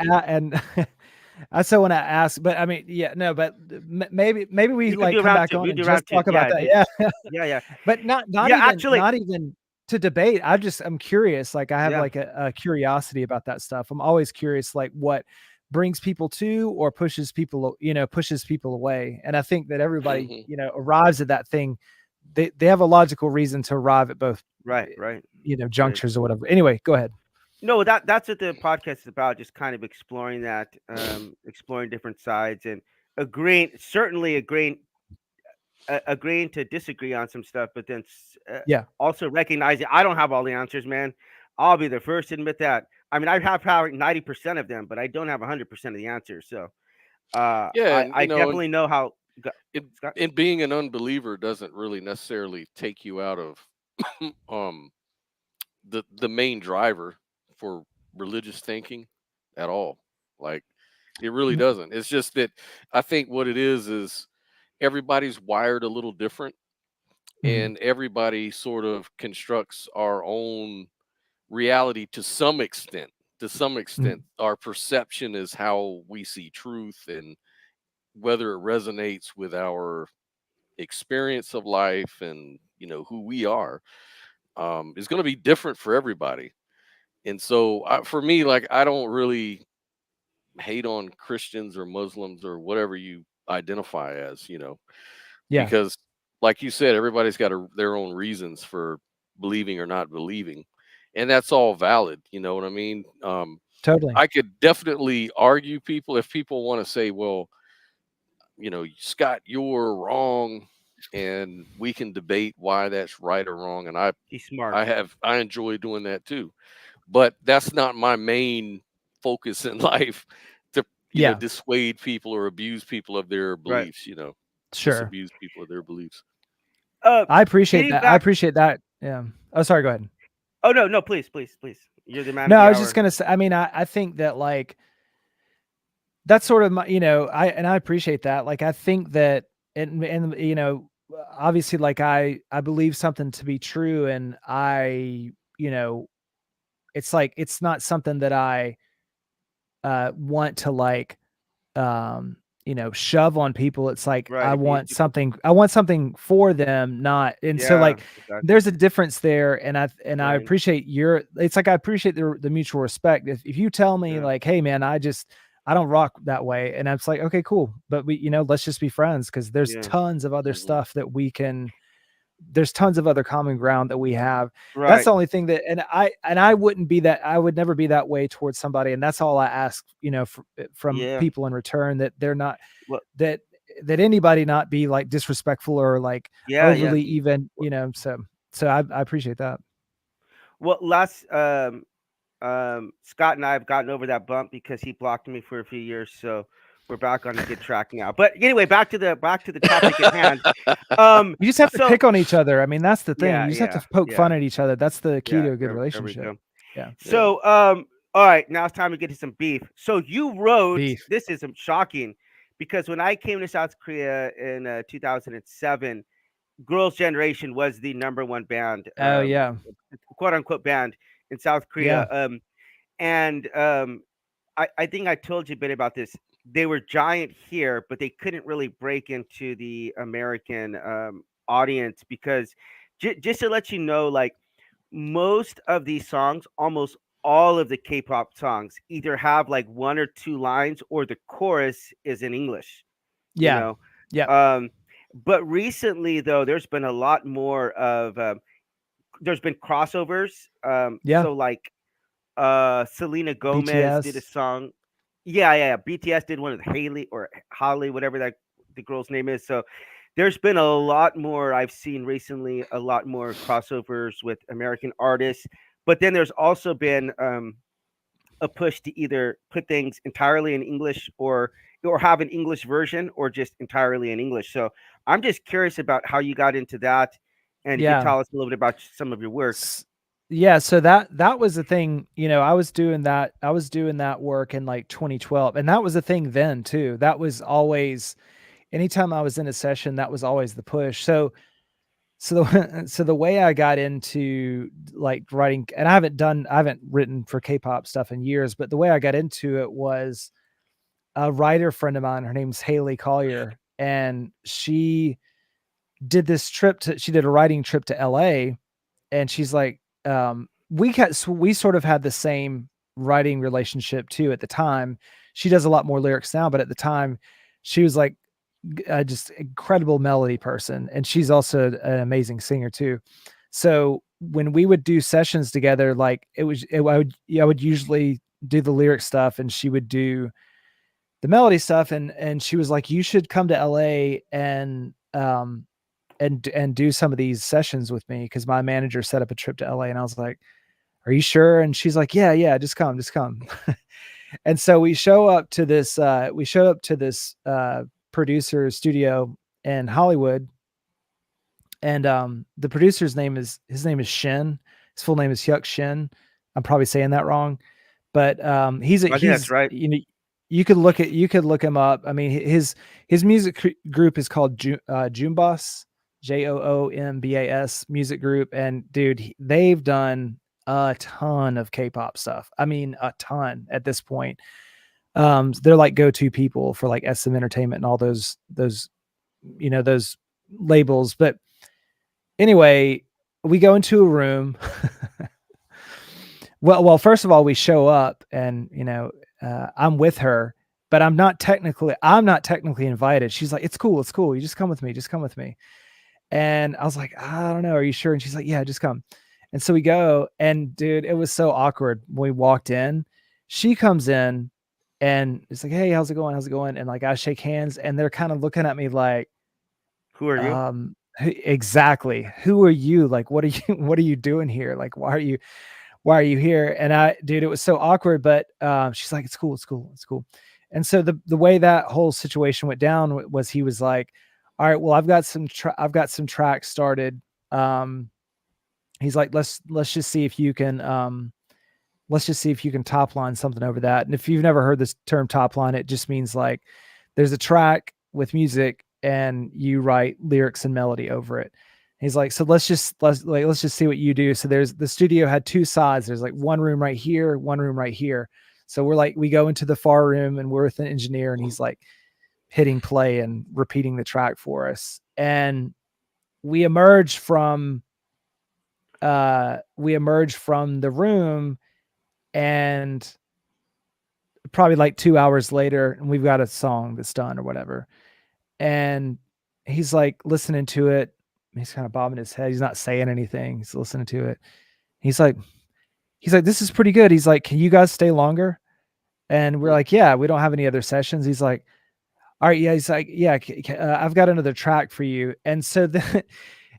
I so want to ask, but I mean, yeah, no, but maybe we We could like do come round back two. on We and do just round two. talk about Yeah, that. dude. Yeah. Yeah, yeah, But not yeah. even Actually, not even to debate. I'm curious. Like, I have yeah. like a curiosity about that stuff. I'm always curious, like, what brings people to or pushes people away. And I think that everybody, Hmm. arrives at that thing. They have a logical reason to arrive at both, Right, right, right. junctures or whatever. Anyway, go ahead. No, that's what the podcast is about. Just kind of exploring that, exploring different sides and certainly agreeing to disagree on some stuff, but then Yeah. also recognizing I don't have all the answers, man. I'll be the first to admit that. I mean, I have probably 90% of them, but I don't have 100% of the answers. So Yeah, I and I definitely know how. it, Scott? and being an unbeliever doesn't really necessarily take you out of um the main driver for religious thinking at all. Like, it really Mhm, doesn't. It's just that I think what it is everybody's wired a little different, mhm, and everybody sort of constructs our own reality to some extent. To some extent, mhm. our perception is how we see truth, and whether it resonates with our experience of life and who we are, is going to be different for everybody. And so, for me, like, I don't really hate on Christians or Muslims or whatever you identify as, Yeah, because, like you said, everybody's got their own reasons for believing or not believing, and that's all valid. You know what I mean? totally. I could definitely argue people if people want to say, well, Scott, you're wrong, and we can debate why that's right or wrong. And He's smart. I enjoy doing that too, but that's not my main focus in life to Yeah, dissuade people or abuse people of their Right. beliefs. sure. Disabuse people of their beliefs. Uh, I appreciate Getting that. I back. appreciate that. Yeah. Oh, sorry. Go ahead. Oh no, no, please, please, please. You're the man No, of the I was just hour. gonna say. I mean, I think that, like, that's sort of my, I appreciate that. Like, I think that, and obviously, like, I believe something to be true, and it's like it's not something that I want to, like, um, shove on people. It's like Right. I want something for them, not, and so, Yeah. like, Exactly. there's a difference there, and I Right. appreciate it's like I appreciate the mutual respect. If you tell me, Yeah. like, hey man, I don't rock that way, and I'm just like, okay, cool, but let's just be friends, because Yeah. Hmm. there's tons of other common ground that we have. That's Right. the only thing that, and I wouldn't be that, I would never be that way towards somebody, and that's all I ask, from Yeah. people in return, that they're not, Well. that anybody not be, like, disrespectful or, like, Yeah. Yeah. overly even, so I appreciate that. Well, Scott and I have gotten over that bump because he blocked me for a few years, so we're back on a good track now. But anyway, back to the topic at hand. Um, You just have to so pick on each other. I mean, that's the thing. yeah, You just have yeah, to poke yeah, fun at each other. That's the key yeah. to a good There we relationship. go. Yeah. Yeah. So, all right, now it's time to get to some beef. So you wrote Beef. this is shocking because when I came to South Korea in 2007, Girls' Generation was the number one band, Oh yeah. quote unquote band in South Korea. Yeah. And I think I told you a bit about this. They were giant here, but they couldn't really break into the American audience because just to let you know, like most of these songs, almost all of the K-pop songs, either have like one or two lines, or the chorus is in English. You Yeah. know, Yeah. um, but recently though, there's been a lot more of there's been crossovers. Yeah. So like Selena Gomez did a BTS. song. Yeah, yeah, yeah. BTS did one with Haley or Holly, whatever that the girl's name is. So there's been a lot more I've seen recently, a lot more crossovers with American artists. but then there's also been a push to either put things entirely in English or have an English version or just entirely in English. So I'm just curious about how you got into that, and if you Yeah. tell us a little bit about some of your work. S- yeah, so that was the thing, I was doing that work in like 2012, and that was the thing then too. That was always, anytime I was in a session, that was always the push. So the way I got into like writing, and I haven't written for K-pop stuff in years, but the way I got into it was a writer friend of mine. Her name's Haley Collier, and she did a writing trip to LA, and she's like, we sort of had the same writing relationship too at the time. She does a lot more lyrics now, but at the time she was like just incredible melody person, and she's also an amazing singer too. So when we would do sessions together, like I would usually do the lyric stuff, and she would do the melody stuff, and she was like, you should come to LA and do some of these sessions with me, because my manager set up a trip to LA. And I was like, are you sure? And she's like, yeah, just come. And so we showed up to this producer studio in Hollywood, and the producer's name is Shin. His full name is Hyuk Shin. I'm probably saying that wrong, but I think that's right. you could look him up. I mean, his music group is called Joombas, Joombas music group, and dude, they've done a ton of K-pop stuff. I mean, a ton at this point. They're like go-to people for like SM Entertainment and all those labels. But anyway, we go into a room. Well, first of all, we show up, and I'm with her, but I'm not technically invited. She's like, it's cool, it's cool. You just come with me, just come with me. And I was like, I don't know, are you sure? And she's like, yeah, just come. And so we go, and dude, it was so awkward when we walked in. She comes in, and it's like, hey, how's it going? How's it going? And like I shake hands, and they're kind of looking at me like, Who are you? exactly. Who are you? Like, what are you what are you doing here? Like, why are you here? And dude, it was so awkward, but she's like, it's cool, it's cool, it's cool. And so the way that whole situation went down was, he was like, all right, well, I've got some tracks started. Um, he's like, let's just see if you can top line something over that. And if you've never heard this term top line, it just means like there's a track with music and you write lyrics and melody over it. He's like, so let's just see what you do. So the studio had two sides. There's like one room right here, one room right here. So we go into the far room, and we're with an engineer, and he's like hitting play and repeating the track for us. And we emerge from the room, and probably like 2 hours later, and we've got a song that's done or whatever. And he's like listening to it. He's kind of bobbing his head. He's not saying anything. He's listening to it. He's like, this is pretty good. He's like, can you guys stay longer? And we're like, yeah, we don't have any other sessions. He's like, all right, yeah. He's like, yeah, I've got another track for you. And so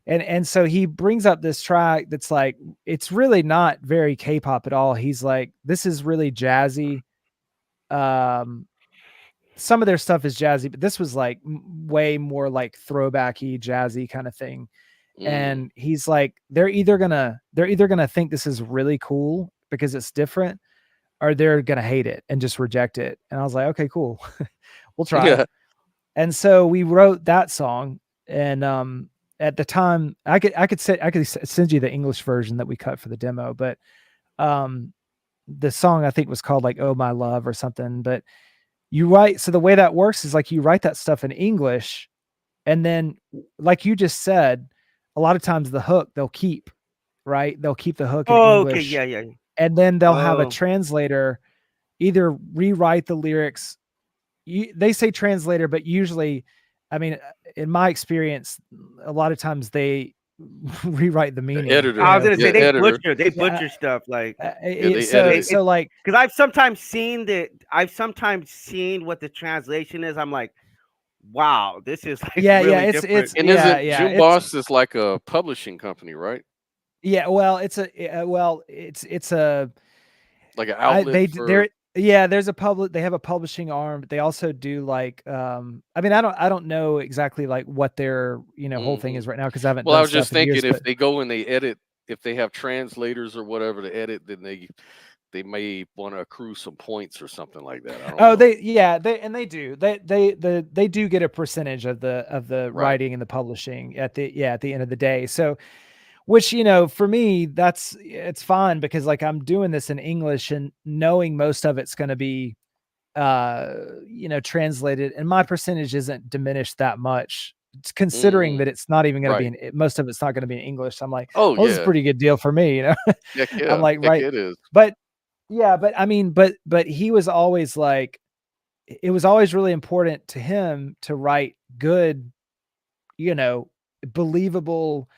and so he brings up this track that's like, it's really not very K-pop at all. He's like, this is really jazzy. Um, some of their stuff is jazzy, but this was like way more like throwbacky, jazzy kind of thing. Mm. And he's like, they're either gonna think this is really cool because it's different, or they're gonna hate it and just reject it. And I was like, okay, cool. We'll try. Yeah. And so we wrote that song. And at the time, I could send you the English version that we cut for the demo, but um the song I think was called like "Oh My Love" or something. But so the way that works is like you write that stuff in English, and then like you just said, a lot of times the hook they'll keep, right? They'll keep the hook in Oh, okay, English, yeah, yeah. and then they'll have a Oh, translator either rewrite the lyrics. They say translator, but usually, I mean, in my experience, a lot of times they rewrite the The meaning, I was editor. gonna say Yeah, they editor. Yeah, butcher stuff like Yeah, they so edit they it. so like because I've sometimes seen what the translation is. I'm like, wow, this is like yeah, really it's different. And yeah, isn't yeah, June Boss is like a publishing company, right? Yeah, well, it's a Like an I outlet they d for there yeah, there's a public they have a publishing arm, but they also do, like, I mean, I don't know exactly, like, what their, whole thing Mhm. is right now because I haven't Well, I done was just stuff in years, thinking if but they go and they edit, if they have translators or whatever to edit, then they may wanna accrue some points or something like that, I don't oh, know. they do. They do get a percentage of the Right. writing and the publishing at the end of the day, so which, for me, it's fine because, like, I'm doing this in English and knowing most of it's gonna be translated, and my percentage isn't diminished that much. It's considering Mhm. that it's not even gonna be Right. in most of it's not gonna be in English. So I'm like, Oh, well, this is a yeah. pretty good deal for me, Heck I'm yeah. like, Heck, right. it is. But yeah, but I mean, but he was always like, it was always really important to him to write good, you know, believable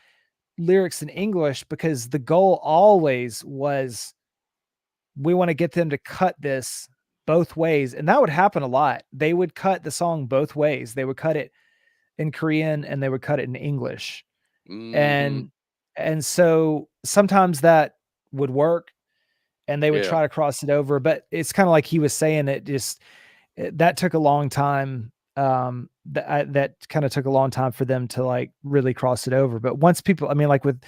lyrics in English because the goal always was we want to get them to cut this both ways. And that would happen a lot. They would cut the song both ways. They would cut it in Korean and they would cut it in English. Mhm. And so sometimes that would work and they would Yeah. try to cross it over, but it's kind of like he was saying it just that took a long time. That kind of took a long time for them to like really cross it over. But once people, I mean, like with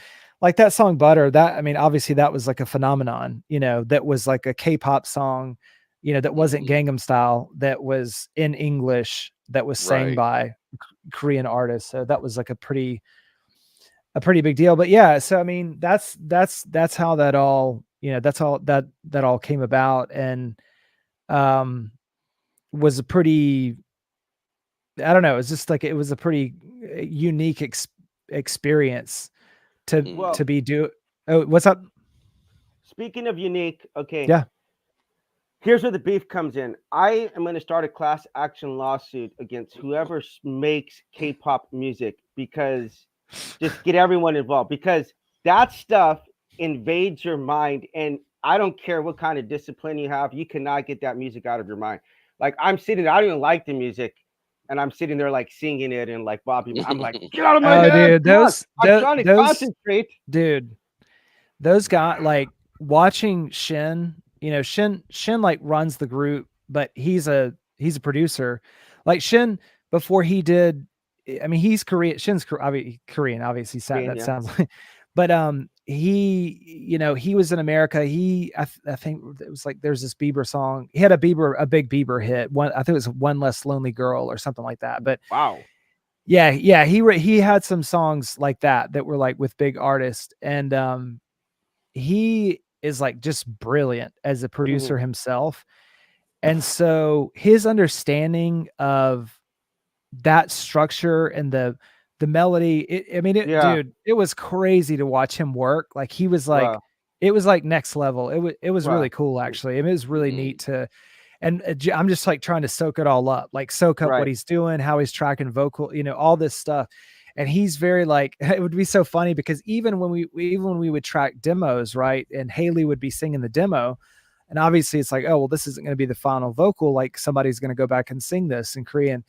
like that song Butter, that I mean, obviously that was like a phenomenon, that was like a K-pop song, that wasn't Mhm. Gangnam Style, that was in English, that was sang Right. by Korean artists. So that was like a pretty big deal. But yeah, so I mean, that's how that all, that's all that all came about. And um was a pretty I don't know, it's just like it was a pretty unique experience to Mhm. Well, to be do Oh, what's up? speaking of unique, okay, Yeah. here's where the beef comes in. I am going to start a class action lawsuit against whoever makes K-pop music because just get everyone involved because that stuff invades your mind, and I don't care what kind of discipline you have, you cannot get that music out of your mind. Like I'm sitting there, I don't even like the music, and I'm sitting there like singing it and like Bobby. I'm like, get out of my Oh, head! dude, Come on, I'm trying to those concentrate. dude, those guys like watching Shin, Shin like runs the group, but he's a producer. Like Shin before he did I mean he's Korean, Korean, obviously Korean, that yeah. sounds like but he he was in America. I think it was like there's this Bieber song. He had a big Bieber hit. One I think it was One Less Lonely Girl or something like that. But Wow. yeah, he had some songs like that were like with big artists and he is like just brilliant as a Mhm. producer himself. And so his understanding of that structure and the melody, I mean, Yeah. dude, it was crazy to watch him work. Like he was like, Wow. it was like next level. It was Wow. really cool actually. I mean, it was really Mhm. neat to, and I'm just like trying to soak it all up, like soak up what Right. he's doing, how he's tracking vocal, all this stuff. And he's very like, it would be so funny because even when we would track demos, right, and Haley would be singing the demo, and obviously it's like, oh well, this isn't going to be the final vocal. Like somebody's going to go back and sing this in Korean,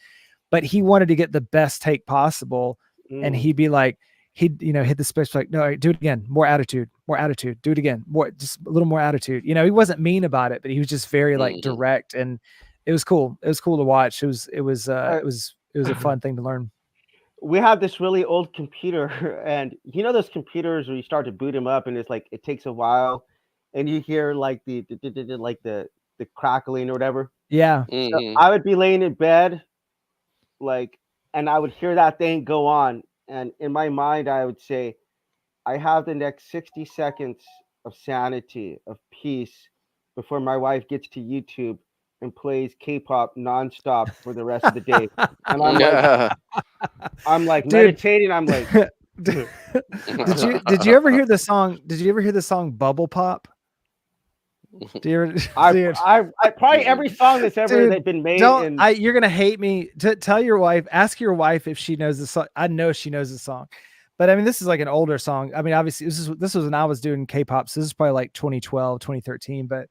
but he wanted to get the best take possible, and Mm. he'd be like, he'd hit the switch like, no, do it again, more attitude, do it again, more, just a little more attitude. He wasn't mean about it, but he was just very like Mhm. direct, and it was cool. It was cool to watch. Uh, It was a fun thing to learn. we have this really old computer, and those computers where you start to boot them up, and it's like it takes a while, and you hear like like the crackling or whatever. Yeah. So Mhm. I would be laying in bed, like, and I would hear that thing go on, and in my mind, I would say, I have the next 60 seconds of sanity, of peace, before my wife gets to YouTube and plays K-pop nonstop for the rest of the day. And Yeah. I'm like Dude. meditating. I'm like, Did you ever hear the song Bubble Pop? Do you ever dude, I probably every song that's ever dude, that been made in. you're gonna hate me. Tell your wife, ask your wife if she knows the song. I know she knows the song. But I mean, this is like an older song. I mean, obviously this was when I was doing K-pop. So this is probably like 2012, 2013. But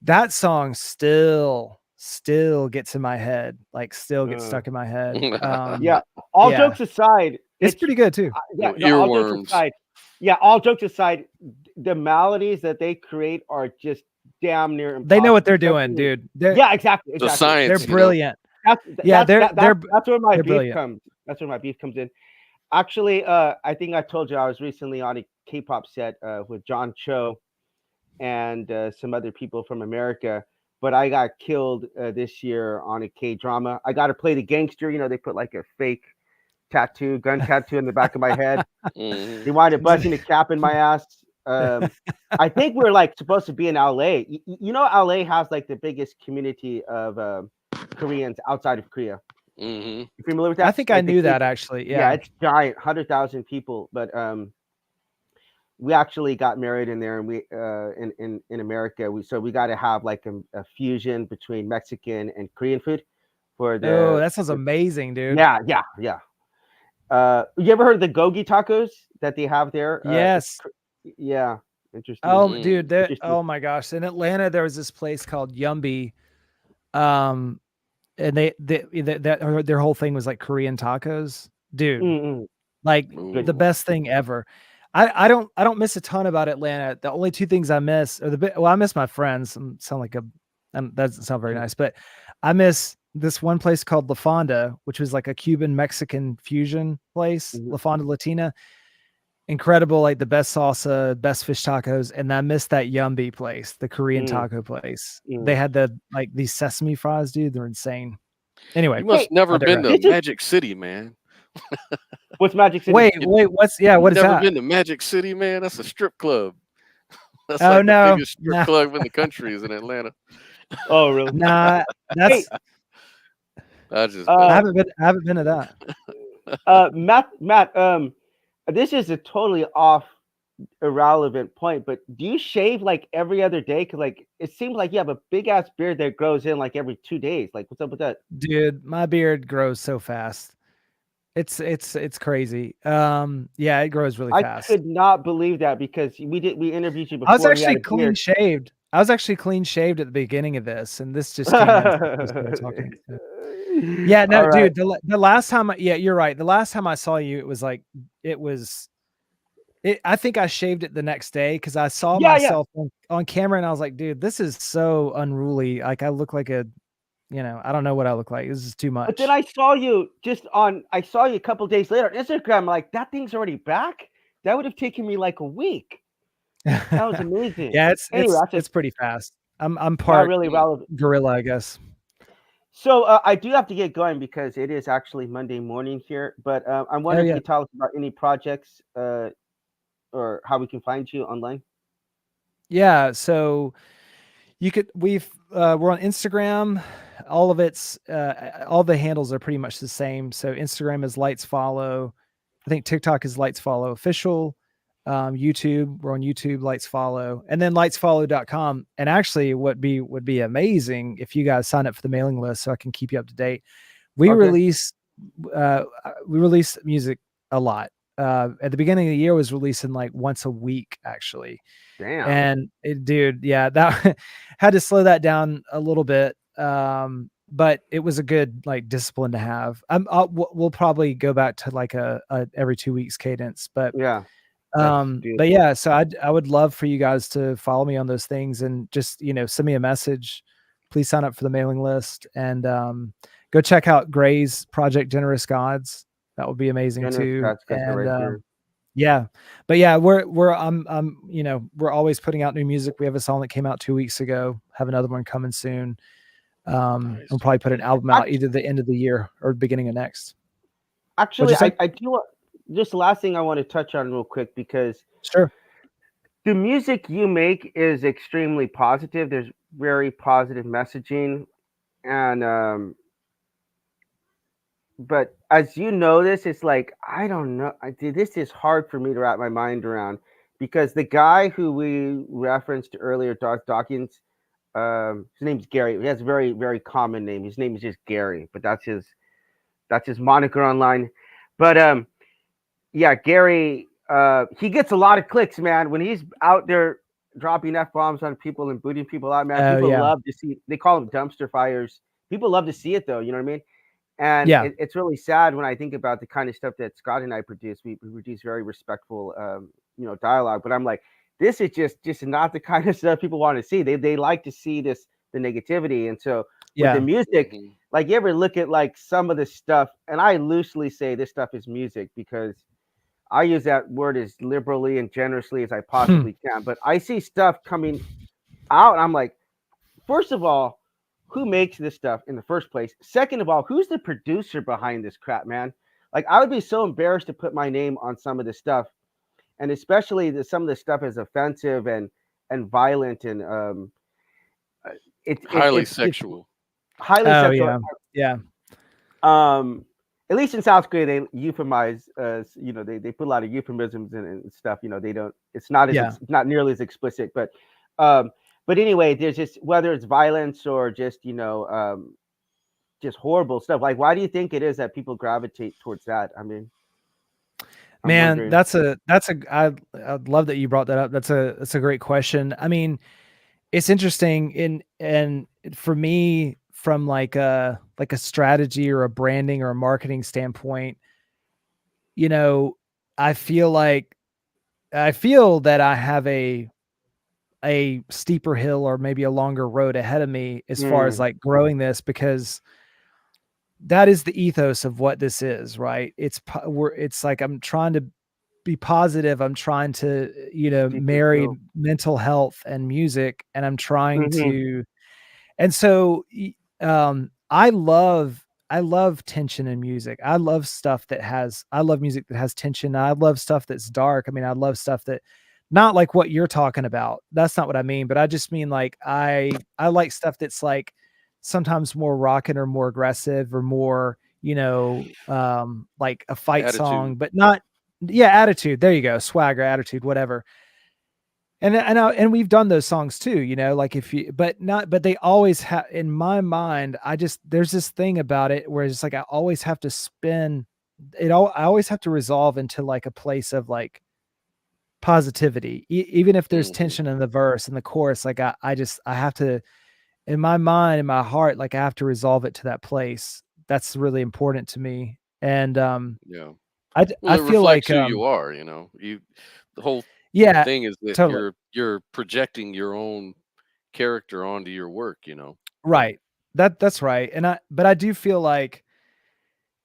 that song still gets in my head, like still gets Uh, stuck in my head. yeah, all Yeah, jokes aside, it's it's pretty good too. yeah. Little No, all jokes earworms. aside, Yeah, all jokes aside, the maladies that they create are just damn near They know what impossible. they're doing, Especially, dude. They're yeah, exactly, The exactly. they're science, brilliant. That's Yeah, that's where my they're beef brilliant. comes. That's where my beef comes in. Actually, I think I told you I was recently on a K-pop set with John Cho and some other people from America. But I got killed this year on a K-drama. I got to play the gangster. You know, they put like a fake gun tattoo in the back of my head. hmm They wanted busting a cap in my ass. I think we're like supposed to be in LA. You know, LA has like the biggest community of Koreans outside of Korea. hmm You familiar with I that? think I Like the knew K, that actually. yeah, Yeah. it's giant, 100,000 people. But we actually got married in there, and we in America. We got to have like a fusion between Mexican and Korean food for Oh, the. that sounds amazing, dude. Yeah, yeah, yeah. You ever heard of the gogi tacos that they have there? Yes. Yeah, interesting, Oh, dude, interesting. oh my gosh. In Atlanta, there was this place called Yumby. Um, and their whole thing was like Korean tacos. Dude, Mm-mm. like Good. the Ooh. best thing ever. I don't miss a ton about Atlanta. The only two things I miss are I miss my friends. Sound like a that doesn't sound very nice, but I miss this one place called La Fonda, which was like a Cuban Mexican fusion place, Mhm, La Fonda Latina. Incredible, like the best salsa, best fish tacos, and I miss that Yumby place, the Korean mm, taco place. They mm. had like these sesame fries, dude. They're insane. Anyway, You Hey, must never I been digress. to this is Magic City, man. what's Magic City? Wait, You, what you is never that? been to Magic City, man? That's a strip club. That's Oh like the no, biggest strip no, club in the country is in Atlanta. Oh, really? nah. Hey, That's I just I uh, messing haven't with been I haven't been to that. Matt, this is a totally off irrelevant point, but do you shave like every other day? Cause like it seems like you have a big ass beard that grows in like every 2 days. Like, what's up with that? Dude, my beard grows so fast. It's crazy. Yeah, it grows really I fast. could not believe that because we interviewed you I was before and you had actually a clean beard. shaved. I was actually clean shaved at the beginning of this, and this just came in since we started talking. So. Yeah, no, All right. dude. The last time, yeah, you're right. The last time I saw you, it was like it was. I think I shaved it the next day because I saw Yeah, yeah. myself on camera, and I was like, dude, this is so unruly. Like I look like I don't know what I look like. This is too But then much. I saw you I saw you a couple days later on Instagram. Like, that thing's already back. That would have taken me like a week. That was amazing. Yeah, Anyway, that's just it's pretty fast. I'm not part really relevant. gorilla, I guess. So I do have to get going because it is actually Monday morning here. But I'm Oh wondering if you yeah. could tell us about any projects or how we can find you online. Yeah, so we're on Instagram. All of it's all the handles are pretty much the same. So Instagram is Lights Follow. I think TikTok is Lights Follow Official. YouTube, we're on YouTube, Lights Follow, and then lightsfollow.com. And actually would be amazing if you guys sign up for the mailing list so I can keep you up to date. We Okay. release we release music a lot. At the beginning of the year was releasing like once a week actually. Damn. And dude, yeah, that had to slow that down a little bit. But it was a good like discipline to have. We'll probably go back to like a every 2 weeks cadence, Yeah, that's but beautiful. yeah, so I would love for you guys to follow me on those things and just send me a message. Please sign up for the mailing list and go check out Gray's project Generous Gods. That would be amazing Generous, too. that's got it And right here. yeah, but yeah, I'm we're always putting out new music. We have a song that came out 2 weeks ago. Have another one coming soon. We'll nice. probably put an album out Act- either the end of the year or beginning of next. What'd Actually, you say? I do want just the last thing I want to touch on real quick because Sure. the music you make is extremely positive. There's very positive messaging, and but as you know, this it's like I don't know. This is hard for me to wrap my mind around because the guy who we referenced earlier, Darth Dawkins, his name's Gary. He has a very very common name. His name is just Gary, but that's his moniker online. But yeah, Gary, he gets a lot of clicks, man. When he's out there dropping f bombs on people and booting people out, man, Oh people yeah. love to see. They call them dumpster fires. People love to see it, though. You know what I mean? And Yeah. it's really sad when I think about the kind of stuff that Scott and I produce. We produce very respectful dialogue. But I'm like, this is just not the kind of stuff people want to see. They like to see the negativity. And so with the Yeah. music, Hmm. like you ever look at like some of the stuff, and I loosely say this stuff is music because I use that word as liberally and generously as I possibly can. But I see stuff coming out, and I'm like, first of all, who makes this stuff in the first place? Second of all, who's the producer behind this crap, man? Like, I would be so embarrassed to put my name on some of this stuff, and especially some of the stuff is offensive and violent, and uh, Highly it's sexual. highly Oh sexual. yeah. Yeah. Um, at least in South Korea, they euphemize. They put a lot of euphemisms in and stuff. They don't. It's not as Yeah. not nearly as explicit, um, but anyway, there's just whether it's violence or just just horrible stuff. Like, why do you think it is that people gravitate towards that? I mean, I'm Man, wondering. I'd love that you brought that up. That's a great question. I mean, it's interesting and for me from like a strategy or a branding or a marketing standpoint, you know, I feel like I feel that I have a steeper hill or maybe a longer road ahead of me as far as Mm, like growing this because that is the ethos of what this is, right? It's like I'm trying to be positive. I'm trying to, steeper marry hill. mental health and music, and I'm trying Hmm. to, and so I love tension in music. I love music that has tension. I love stuff that's dark. I mean, I love stuff that not like what you're talking about. That's not what I mean, but I just mean like I like stuff that's like sometimes more rockin' or more aggressive or more, like a fight song, Attitude. but not yeah, attitude. There you go. Swagger, attitude, whatever. And we've done those songs too, like if you but not but they always have in my mind, there's this thing about it where it's like I always have to spin I always have to resolve into like a place of like positivity. Even if there's Hmm. tension in the verse and the chorus, like I have to in my mind, in my heart, like I have to resolve it to that place. That's really important to me. And Yeah. Well, I it feel reflects like who you are. The whole yeah, thing is that totally. you're projecting your own character onto your work. Right. That's right. And I do feel like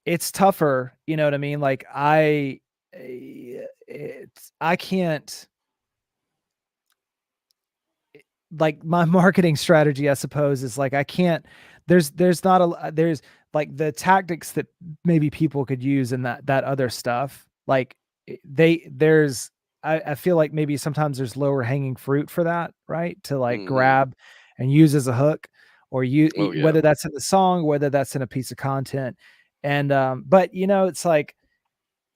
it's tougher, you know what I mean? Like I can't like my marketing strategy, I suppose, is like I can't there's not there's like the tactics that maybe people could use in that other stuff. Like I feel like maybe sometimes there's lower hanging fruit for that, right? To like Hmm. grab and use as a hook or Oh yeah. whether that's in the song, whether that's in a piece of content. And but it's like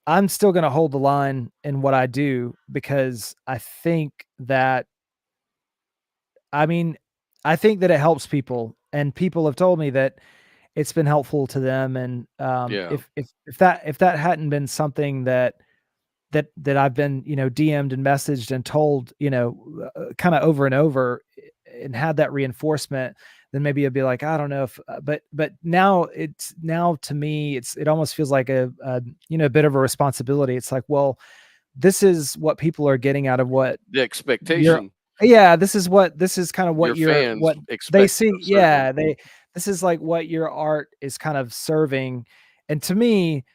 I'm still going to hold the line in what I do because I mean, I think that it helps people, and people have told me that it's been helpful to them. And Yeah. if that hadn't been something that I've been DM'd and messaged and told kind of over and over and had that reinforcement, then maybe I'd be like, I don't know if, but now to me it almost feels like a bit of a responsibility. It's like, well, this is what people are getting out of what The you're expectation yeah, this is kind of your fans what they expect see. of certain. Yeah, this is like what your art is kind of serving. And to me,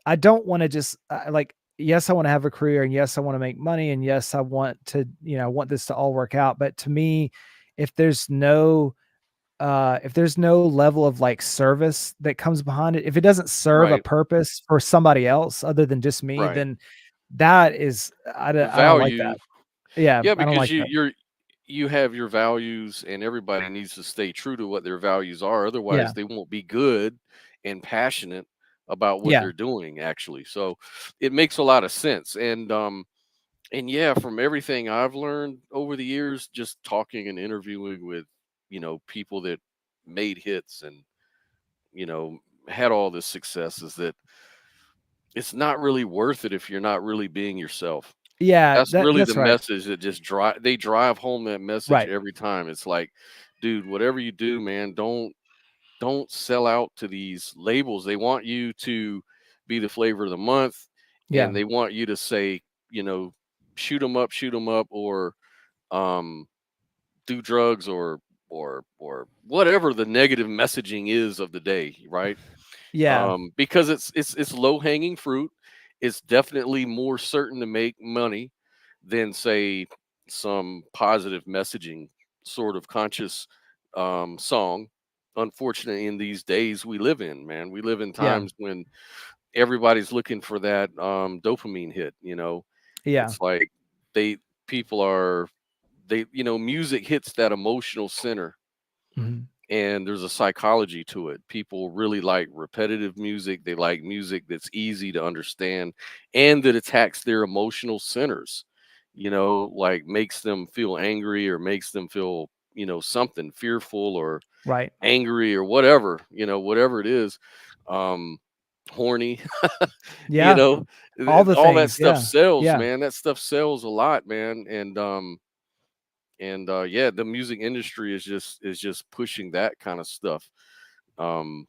I don't want to just like, yes, I want to have a career, and yes, I want to make money, and yes, I want to, I want this to all work out. But to me, if there's no level of like service that comes behind it, if it doesn't serve a Right. purpose for somebody else other than just me, Right. then that is The I don't like value. that. Yeah, Yeah, I don't because like you that. you have your values, and everybody needs to stay true to what their values are. Yeah, Otherwise, they won't be good and passionate about what yeah, they're doing, actually. So it makes a lot of sense. And yeah, from everything I've learned over the years, just talking and interviewing with, people that made hits and, you know, had all this success, is that it's not really worth it if you're not really being yourself. yeah. That's really the That's right. message that just drive home that message Right. every time. It's like, dude, whatever you do, man, don't sell out to these labels. They want you to be the flavor of the month, Yeah. and they want you to say, you know, shoot 'em up, or um, do drugs, or whatever the negative messaging is of the day, right? Yeah. Because it's low hanging fruit. It's definitely more certain to make money than, say, some positive messaging sort of conscious song. Unfortunately, in these days we live in, man, we live in Yeah. times when everybody's looking for that dopamine hit. Yeah. It's like they people are they music hits that emotional center, Mhm. and there's a psychology to it. People really like repetitive music. They like music that's easy to understand and that attacks their emotional centers, like makes them feel angry, or makes them feel, something fearful or Right. angry, or whatever it is. Um, Horny, you Yeah. know, All the all that things. stuff Yeah. sells, Yeah. man. That stuff sells a lot, man. And yeah, the music industry is just pushing that kind of stuff. um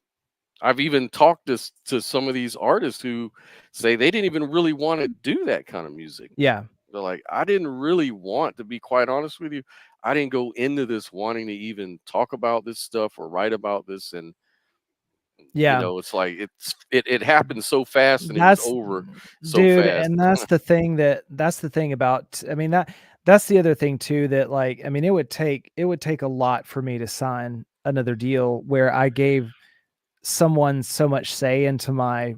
I've even talked to some of these artists who say they didn't even really want to do that kind of music. Yeah. They're like, I didn't really want to be quite honest with you. I didn't go into this wanting to even talk about this stuff or write about this. And Yeah. it's like it happened so fast and it was That's over so dude, fast. and that's the thing about, I mean, that's the other thing too, that, like, I mean, it would take a lot for me to sign another deal where I gave someone so much say into my,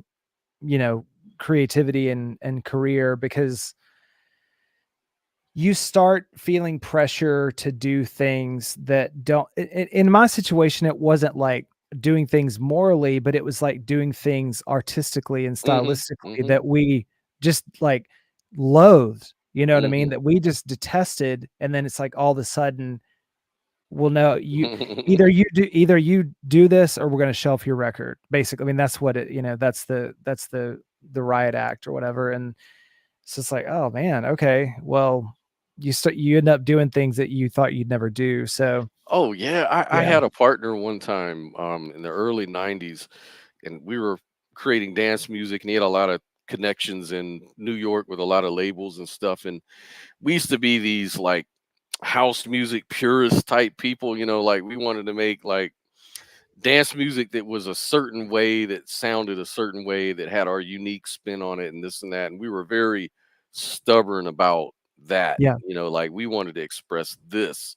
you know, creativity and career, because you start feeling pressure to do things that don't, in my situation, it wasn't like doing things morally, but it was like doing things artistically and Hmm. stylistically Hmm. that we just like loathed, you know what I mean? Hmm. That we just detested. And then it's like all of a sudden, well, no, either you do this or we're going to shelf your record. Basically, I mean, that's what it, that's the riot act or whatever. And it's just like, oh man, okay, well, you end up doing things that you thought you'd never do. So Oh yeah, I yeah, had a partner one time in the early '90s, and we were creating dance music, and he had a lot of connections in New York with a lot of labels and stuff. And we used to be these like house music purist type people, like we wanted to make like dance music that was a certain way, that sounded a certain way, that had our unique spin on it, and this and that. And we were very stubborn about that, yeah, like we wanted to express this.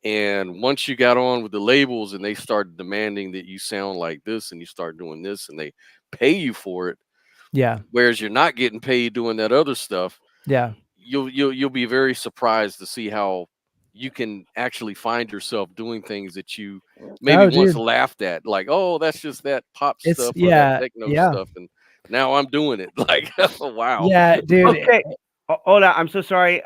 And once you got on with the labels and they started demanding that you sound like this and you start doing this and they pay you for it, yeah, whereas you're not getting paid doing that other stuff, yeah. you'll be very surprised to see how you can actually find yourself doing things that you maybe Oh, once dude, laughed at, like, oh, that's just that pop it's stuff or that yeah, techno yeah, stuff, and now I'm doing it. Like, oh, wow. yeah, dude. Okay. Ola, I'm so sorry.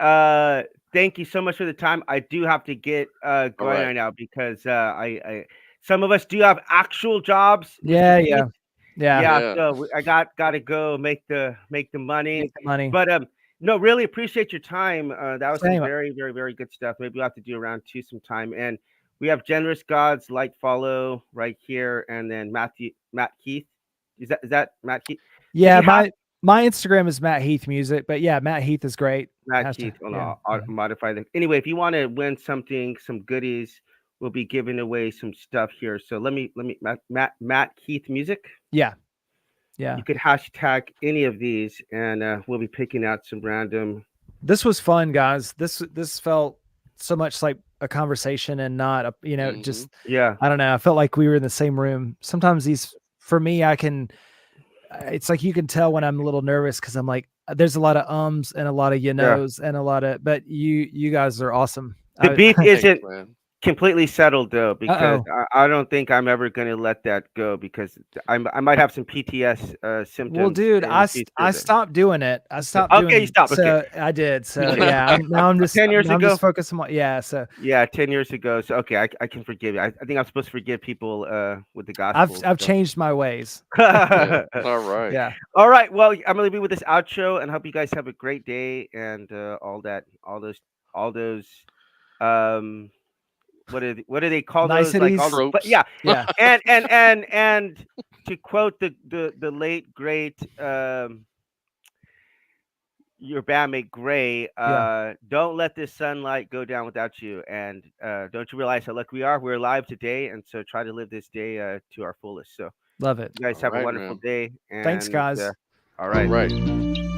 Thank you so much for the time. I do have to get All going right. right now because I some of us do have actual jobs, Mr. Yeah, Heath. yeah, yeah. Yeah, Yeah. so I got to go make the money. Make the money. But no, really appreciate your time. That was some Same. very very very good stuff. Maybe we'll have to do a round two sometime. And we have Generous Gods like follow right here, and then Matt Heath. Is that Matt Heath? If Yeah, you have my Instagram is Matt Heath Music, but yeah, Matt Heath is great. Matt Hashtag, Heath, hold yeah. on, I'll Mhm. modify them. Anyway, if you want to win something, some goodies, we'll be giving away some stuff here. So let me Matt Heath Music. Yeah, yeah. You could hashtag any of these, and we'll be picking out some random. This was fun, guys. This felt so much like a conversation and not a, Hmm. just, Yeah, I don't know. I felt like we were in the same room. Sometimes these, for me, I can, it's like you can tell when I'm a little nervous because I'm like, there's a lot of ums and a lot of yeah. knows and a lot of, but you guys are awesome. The beef Thanks, isn't man. completely settled though, because Uh-oh. I don't think I'm ever going to let that go because I might have some PTS Well, symptoms dude, in the future. I stopped doing it. I stopped Okay, you doing, stop. Okay, so I did. So okay. yeah, Ten years now I'm ago. just focusing on, yeah. So Yeah, 10 years ago. So okay, I can forgive you. I think I'm supposed to forgive people with the I've gospel. I've So. changed my ways. Yeah. All right. Yeah. All right. Well, I'm gonna leave with this outro and hope you guys have a great day and all those um what do they call those, like all Niceties. those, but Tropes. yeah. Yeah. And to quote the late great your bandmate Gray, Yeah. don't let this sunlight go down without you. And don't you realize how lucky we are? We're alive today, and so try to live this day to our fullest. So Love it. you guys All have a right, wonderful man. day, Thanks, and guys. all All right. right.